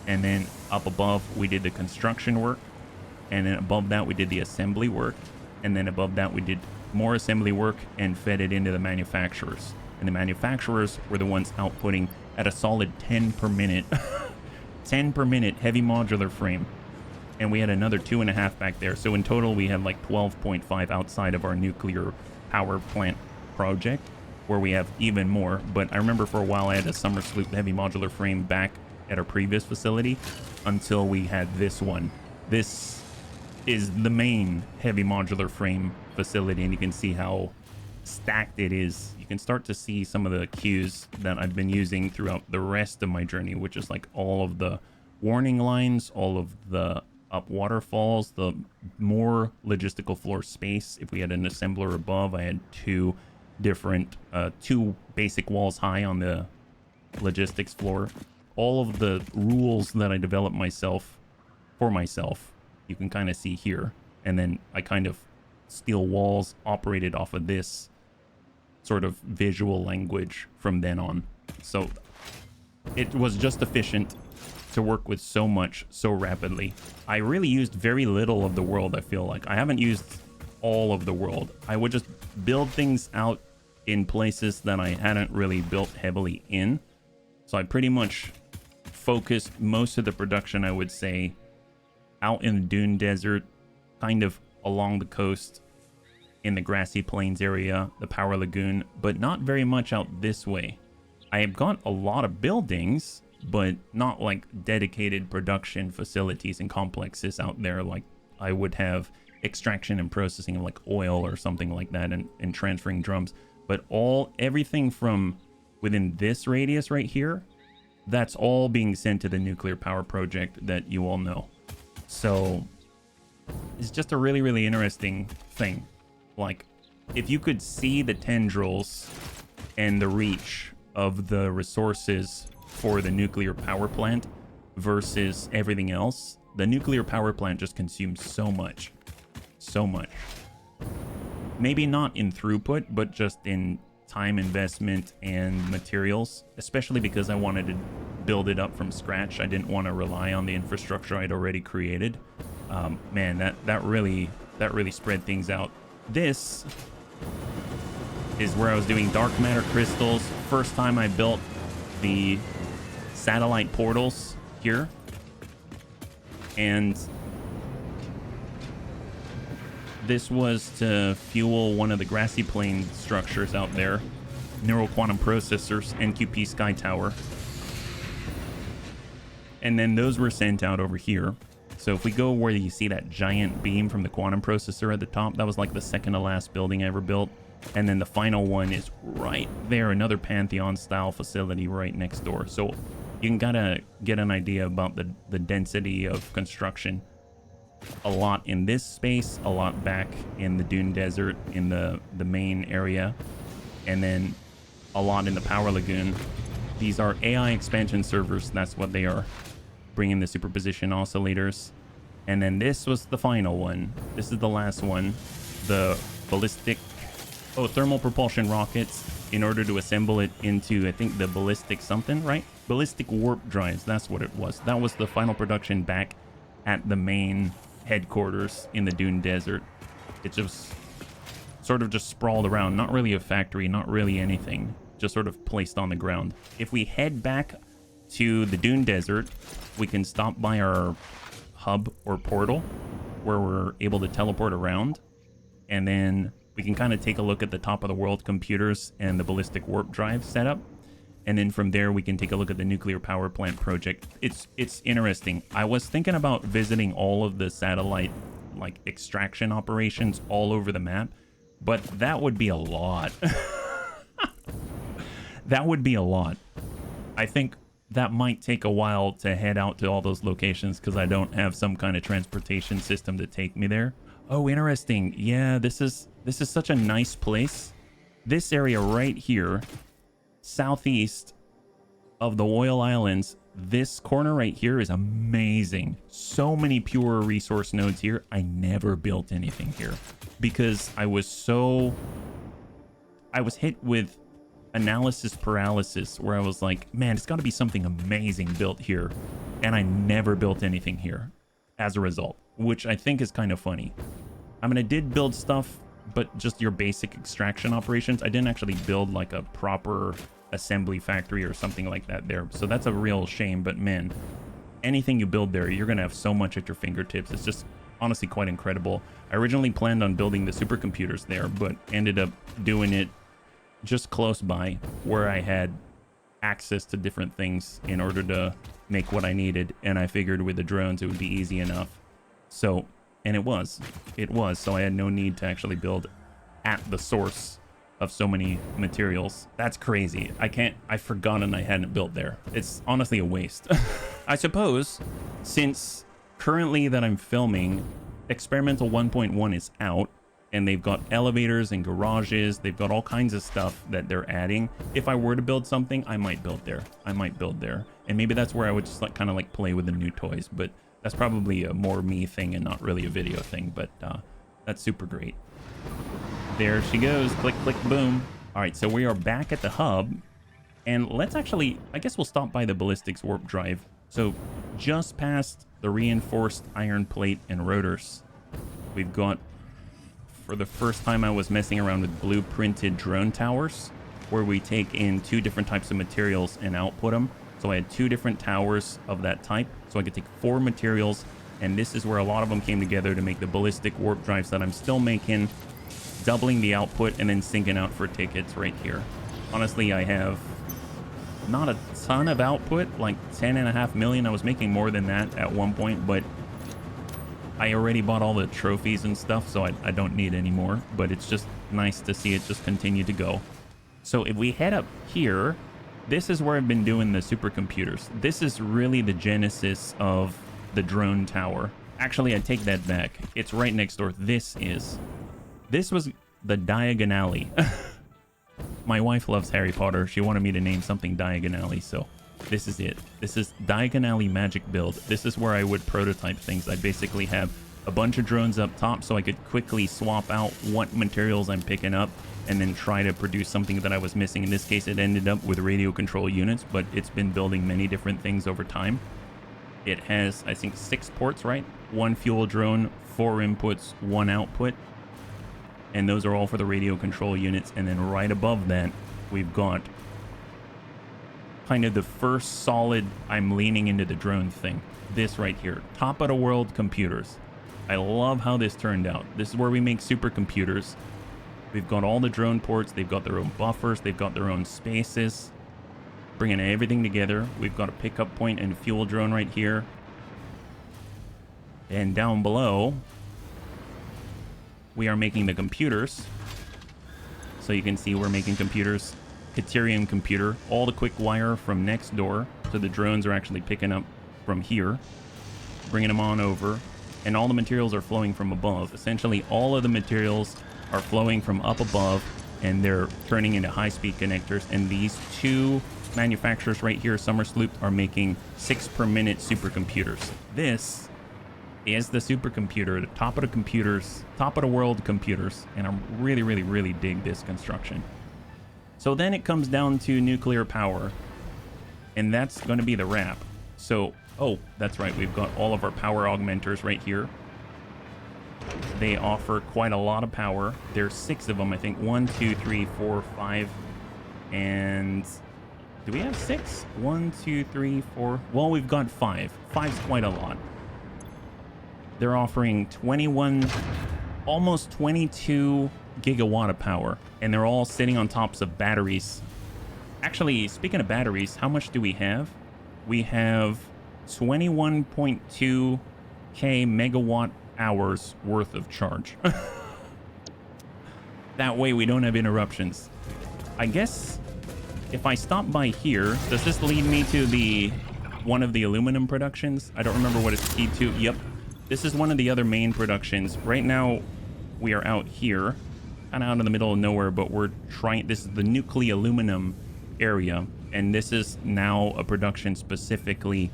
and then up above we did the construction work, and then above that we did the assembly work, and then above that we did more assembly work and fed it into the manufacturers. And the manufacturers were the ones outputting at a solid 10 per minute 10 per minute heavy modular frame. And we had another 2.5 back there, so in total we had like 12.5 outside of our nuclear power plant project, where we have even more. But I remember for a while I had a summer sloop heavy modular frame back at our previous facility until we had this one. This is the main heavy modular frame facility, and you can see how stacked it is. You can start to see some of the cues that I've been using throughout the rest of my journey, which is like all of the warning lines, all of the up waterfalls, the more logistical floor space. If we had an assembler above, I had two basic walls high on the logistics floor. All of the rules that I developed for myself, you can kind of see here. And then I kind of steel walls operated off of this sort of visual language from then on. So it was just efficient to work with so much so rapidly. I really used very little of the world. I feel like I haven't used all of the world. I would just build things out in places that I hadn't really built heavily in. So I pretty much focused most of the production, I would say, out in the dune desert, kind of along the coast, in the grassy plains area, the power lagoon, but not very much out this way. I have got a lot of buildings, but not like dedicated production facilities and complexes out there like I would have extraction and processing of like oil or something like that, and transferring drums. But everything from within this radius right here, that's all being sent to the nuclear power project that you all know. So it's just a really, really interesting thing. Like, if you could see the tendrils and the reach of the resources for the nuclear power plant versus everything else, the nuclear power plant just consumes so much. So much. Maybe not in throughput, but just in time investment and materials, especially because I wanted to build it up from scratch. I didn't want to rely on the infrastructure I'd already created. Man, that really spread things out. This is where I was doing dark matter crystals. First time I built the satellite portals here. And this was to fuel one of the grassy plain structures out there. Neural quantum processors, NQP Sky Tower. And then those were sent out over here. So if we go where you see that giant beam from the quantum processor at the top, that was like the second to last building I ever built. And then the final one is right there, another Pantheon style facility right next door. So you can kind of get an idea about the density of construction. A lot in this space, a lot back in the Dune Desert in the main area, and then a lot in the Power Lagoon. These are AI expansion servers, that's what they are. Bring in the superposition oscillators. And then this was the final one. This is the last one. The ballistic, thermal propulsion rockets, in order to assemble it into, I think, the ballistic something, right? Ballistic warp drives, that's what it was. That was the final production back at the main headquarters in the Dune Desert. It just sort of just sprawled around, not really a factory, not really anything, just sort of placed on the ground. If we head back to the Dune Desert, we can stop by our hub or portal where we're able to teleport around, and then we can kind of take a look at the top of the world computers and the ballistic warp drive setup. And then from there, we can take a look at the nuclear power plant project. It's interesting. I was thinking about visiting all of the satellite like extraction operations all over the map, but that would be a lot. That would be a lot. I think that might take a while to head out to all those locations because I don't have some kind of transportation system to take me there. Oh, interesting. Yeah, this is such a nice place. This area right here, southeast of the Oil Islands, this corner right here is amazing. So many pure resource nodes here. I never built anything here because I was hit with analysis paralysis where I was like, man, it's got to be something amazing built here, and I never built anything here as a result, which I think is kind of funny. I mean, I did build stuff, but just your basic extraction operations. I didn't actually build like a proper assembly factory or something like that there. So that's a real shame, but man, anything you build there, you're gonna have so much at your fingertips. It's just honestly quite incredible. I originally planned on building the supercomputers there, but ended up doing it just close by where I had access to different things in order to make what I needed. And I figured with the drones, it would be easy enough. So, and it was, so I had no need to actually build at the source of so many materials. That's crazy. I've forgotten I hadn't built there. It's honestly a waste. I suppose since currently that I'm filming, Experimental 1.1 is out and they've got elevators and garages. They've got all kinds of stuff that they're adding. If I were to build something, I might build there. And maybe that's where I would just like kind of like play with the new toys, but that's probably a more me thing and not really a video thing, but that's super great. There she goes. Click, click, boom. All right, so we are back at the hub. And let's actually, I guess we'll stop by the ballistics warp drive. So just past the reinforced iron plate and rotors, we've got, for the first time I was messing around with blueprinted drone towers, where we take in 2 different types of materials and output them. So I had 2 different towers of that type. So I could take 4 materials, and this is where a lot of them came together to make the ballistic warp drives that I'm still making, doubling the output and then syncing out for tickets right here. Honestly, I have not a ton of output, like 10.5 million. I was making more than that at one point, but I already bought all the trophies and stuff, so I don't need any more, but it's just nice to see it just continue to go. So if we head up here, this is where I've been doing the supercomputers. This is really the genesis of the drone tower. Actually, I take that back. It's right next door. This was the Diagon Alley. My wife loves Harry Potter. She wanted me to name something Diagon Alley, so This is it. This is Diagon Alley magic build. This is where I would prototype things. I basically have a bunch of drones up top so I could quickly swap out what materials I'm picking up and then try to produce something that I was missing. In this case, it ended up with radio control units, but it's been building many different things over time. It has, I think, 6 ports, right? 1 fuel drone, 4 inputs, 1 output. And those are all for the radio control units. And then right above that, we've got kind of the first solid I'm leaning into the drone thing. This right here, top of the world computers. I love how this turned out. This is where we make supercomputers. We've got all the drone ports. They've got their own buffers. They've got their own spaces. Bringing everything together. We've got a pickup point and fuel drone right here. And down below, we are making the computers. So you can see we're making computers. Caterium computer. All the quick wire from next door. So the drones are actually picking up from here. Bringing them on over. And all the materials are flowing from above. Essentially, all of the materials are flowing from up above, and they're turning into high-speed connectors. And these 2 manufacturers right here, Summersloop, are making 6 per minute supercomputers. This is the supercomputer, the top of the computers, top of the world computers. And I really dig this construction. So then it comes down to nuclear power, and that's going to be the wrap. So, oh, that's right. We've got all of our power augmenters right here. They offer quite a lot of power. There's 6 of them, I think. 1, 2, 3, 4, 5. And do we have 6? 1, 2, 3, 4. Well, we've got 5. 5's quite a lot. They're offering 21, almost 22 gigawatt of power. And they're all sitting on tops of batteries. Actually, speaking of batteries, how much do we have? We have 21.2k megawatt hours worth of charge. That way we don't have interruptions. I guess if I stop by here, does this lead me to the one of the aluminum productions? I don't remember what it's keyed to. Yep. This is one of the other main productions. Right now we are out here, kind of out in the middle of nowhere, but we're trying, this is the nuclear aluminum area, and this is now a production specifically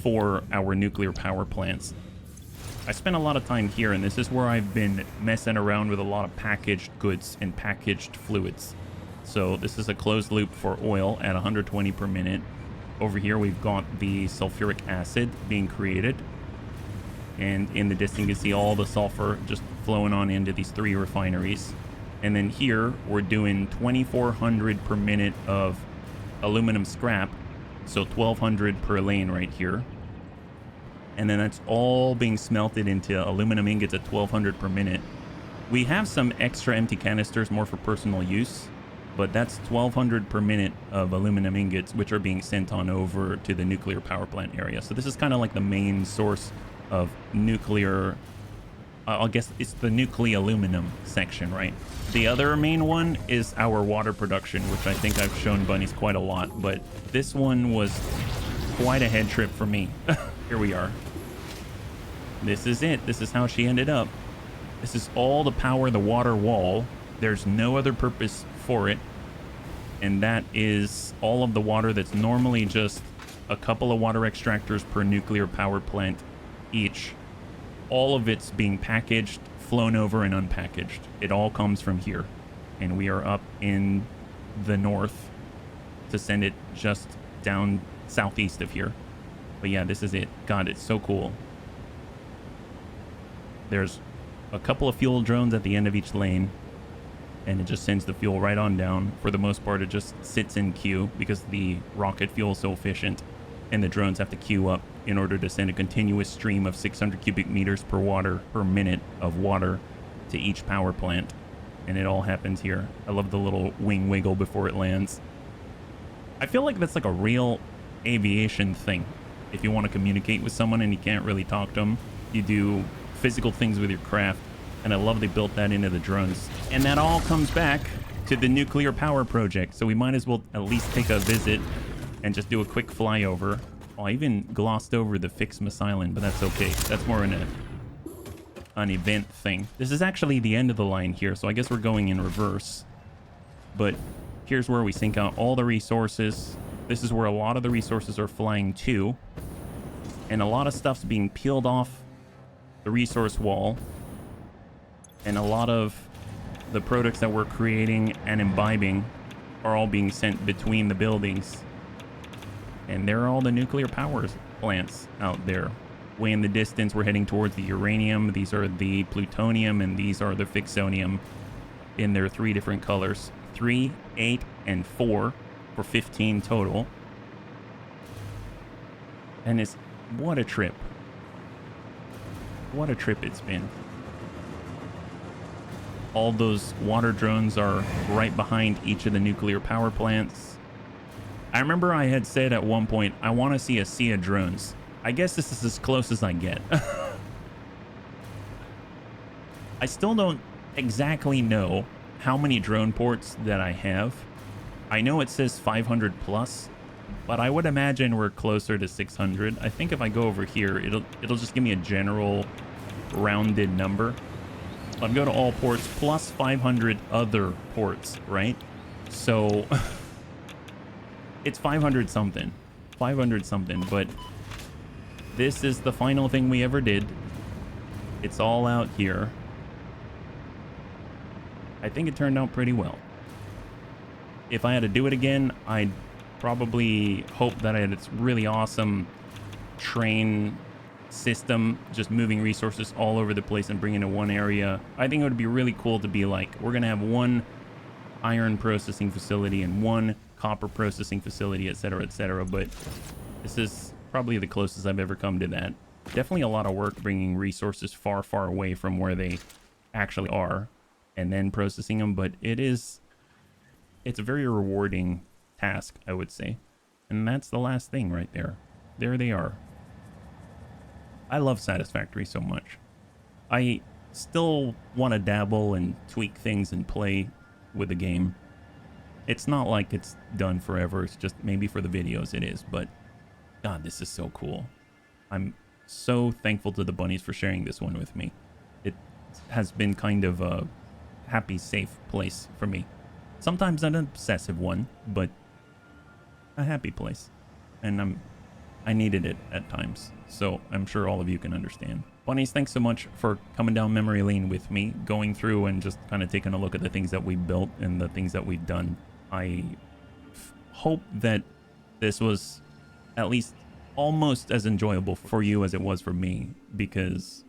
for our nuclear power plants. I spent a lot of time here, and this is where I've been messing around with a lot of packaged goods and packaged fluids. So this is a closed loop for oil at 120 per minute. Over here we've got the sulfuric acid being created, and in the distance you can see all the sulfur just flowing on into these 3 refineries. And then here we're doing 2,400 per minute of aluminum scrap, so 1,200 per lane right here. And then that's all being smelted into aluminum ingots at 1,200 per minute. We have some extra empty canisters more for personal use, but that's 1,200 per minute of aluminum ingots, which are being sent on over to the nuclear power plant area. So this is kind of like the main source of nuclear, I guess it's the nuclear aluminum section, right? The other main one is our water production, which I think I've shown bunnies quite a lot, but this one was quite a head trip for me. Here we are. This is it. This is how she ended up. This is all the power, the water wall. There's no other purpose for it. And that is all of the water that's normally just a couple of water extractors per nuclear power plant each. All of it's being packaged, flown over, and unpackaged. It all comes from here. And we are up in the north to send it just down southeast of here. But yeah, this is it. God, it's so cool. There's a couple of fuel drones at the end of each lane, and it just sends the fuel right on down. For the most part, it just sits in queue because the rocket fuel is so efficient, and the drones have to queue up in order to send a continuous stream of 600 cubic meters per minute of water to each power plant. And it all happens here. I love the little wing wiggle before it lands. I feel like that's like a real aviation thing. If you want to communicate with someone and you can't really talk to them, you do physical things with your craft. And I love they built that into the drones. And that all comes back to the nuclear power project. So we might as well at least take a visit and just do a quick flyover. Oh, I even glossed over the Fixmas Island, but that's okay. That's more an event thing. This is actually the end of the line here, so I guess we're going in reverse. But here's where we sink out all the resources. This is where a lot of the resources are flying to. And a lot of stuff's being peeled off the resource wall. And a lot of the products that we're creating and imbibing are all being sent between the buildings. And there are all the nuclear power plants out there. Way in the distance, we're heading towards the uranium. These are the plutonium, and these are the fixonium in their 3 different colors. 3, 8, and 4 for 15 total. And it's... what a trip. What a trip it's been. All those water drones are right behind each of the nuclear power plants. I remember I had said at one point, I want to see a sea of drones. I guess this is as close as I get. I still don't exactly know how many drone ports that I have. I know it says 500 plus, but I would imagine we're closer to 600. I think if I go over here, it'll just give me a general rounded number. I'll go to all ports plus 500 other ports, right? So it's 500 something, but this is the final thing we ever did. It's all out here. I think it turned out pretty well. If I had to do it again, I'd probably hope that I had this really awesome train system, just moving resources all over the place and bringing to one area. I think it would be really cool to be like, we're gonna have one iron processing facility and one copper processing facility, etc., etc. But this is probably the closest I've ever come to that. Definitely a lot of work bringing resources far, far away from where they actually are and then processing them, but it's a very rewarding task, I would say. And that's the last thing right there. There they are. I love Satisfactory so much. I still want to dabble and tweak things and play with the game. It's not like it's done forever. It's just maybe for the videos it is. But God, this is so cool. I'm so thankful to the bunnies for sharing this one with me. It has been kind of a happy, safe place for me. Sometimes an obsessive one, but a happy place. And I needed it at times, so I'm sure all of you can understand. Bunnies, thanks so much for coming down memory lane with me, going through and just kind of taking a look at the things that we built and the things that we've done. I hope that this was at least almost as enjoyable for you as it was for me, because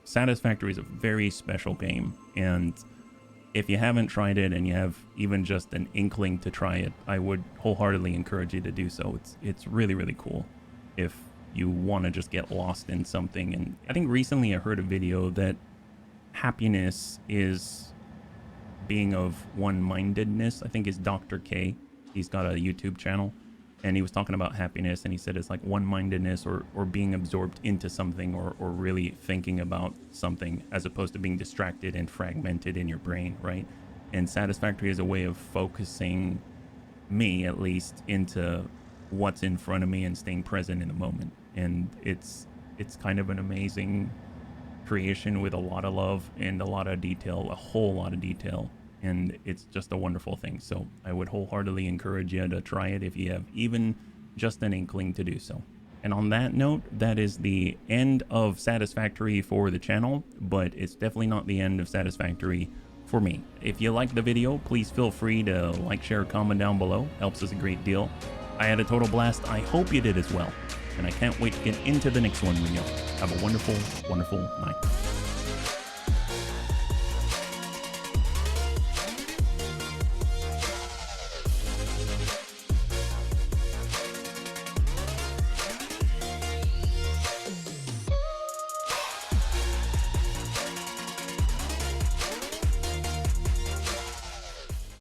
Satisfactory is a very special game, and if you haven't tried it and you have even just an inkling to try it, I would wholeheartedly encourage you to do so. It's really, really cool if you want to just get lost in something. And I think recently I heard a video that happiness is being of one-mindedness. I think it's Dr. K. He's got a YouTube channel, and he was talking about happiness, and he said it's like one-mindedness or being absorbed into something or really thinking about something, as opposed to being distracted and fragmented in your brain, right? And Satisfactory is a way of focusing me, at least, into what's in front of me and staying present in the moment. And it's kind of an amazing creation with a lot of love and a lot of detail, a whole lot of detail. And it's just a wonderful thing. So I would wholeheartedly encourage you to try it if you have even just an inkling to do so. And on that note, that is the end of Satisfactory for the channel, but it's definitely not the end of Satisfactory for me. If you liked the video, please feel free to like, share, comment down below. Helps us a great deal. I had a total blast. I hope you did as well. And I can't wait to get into the next one with you. Have a wonderful, wonderful night.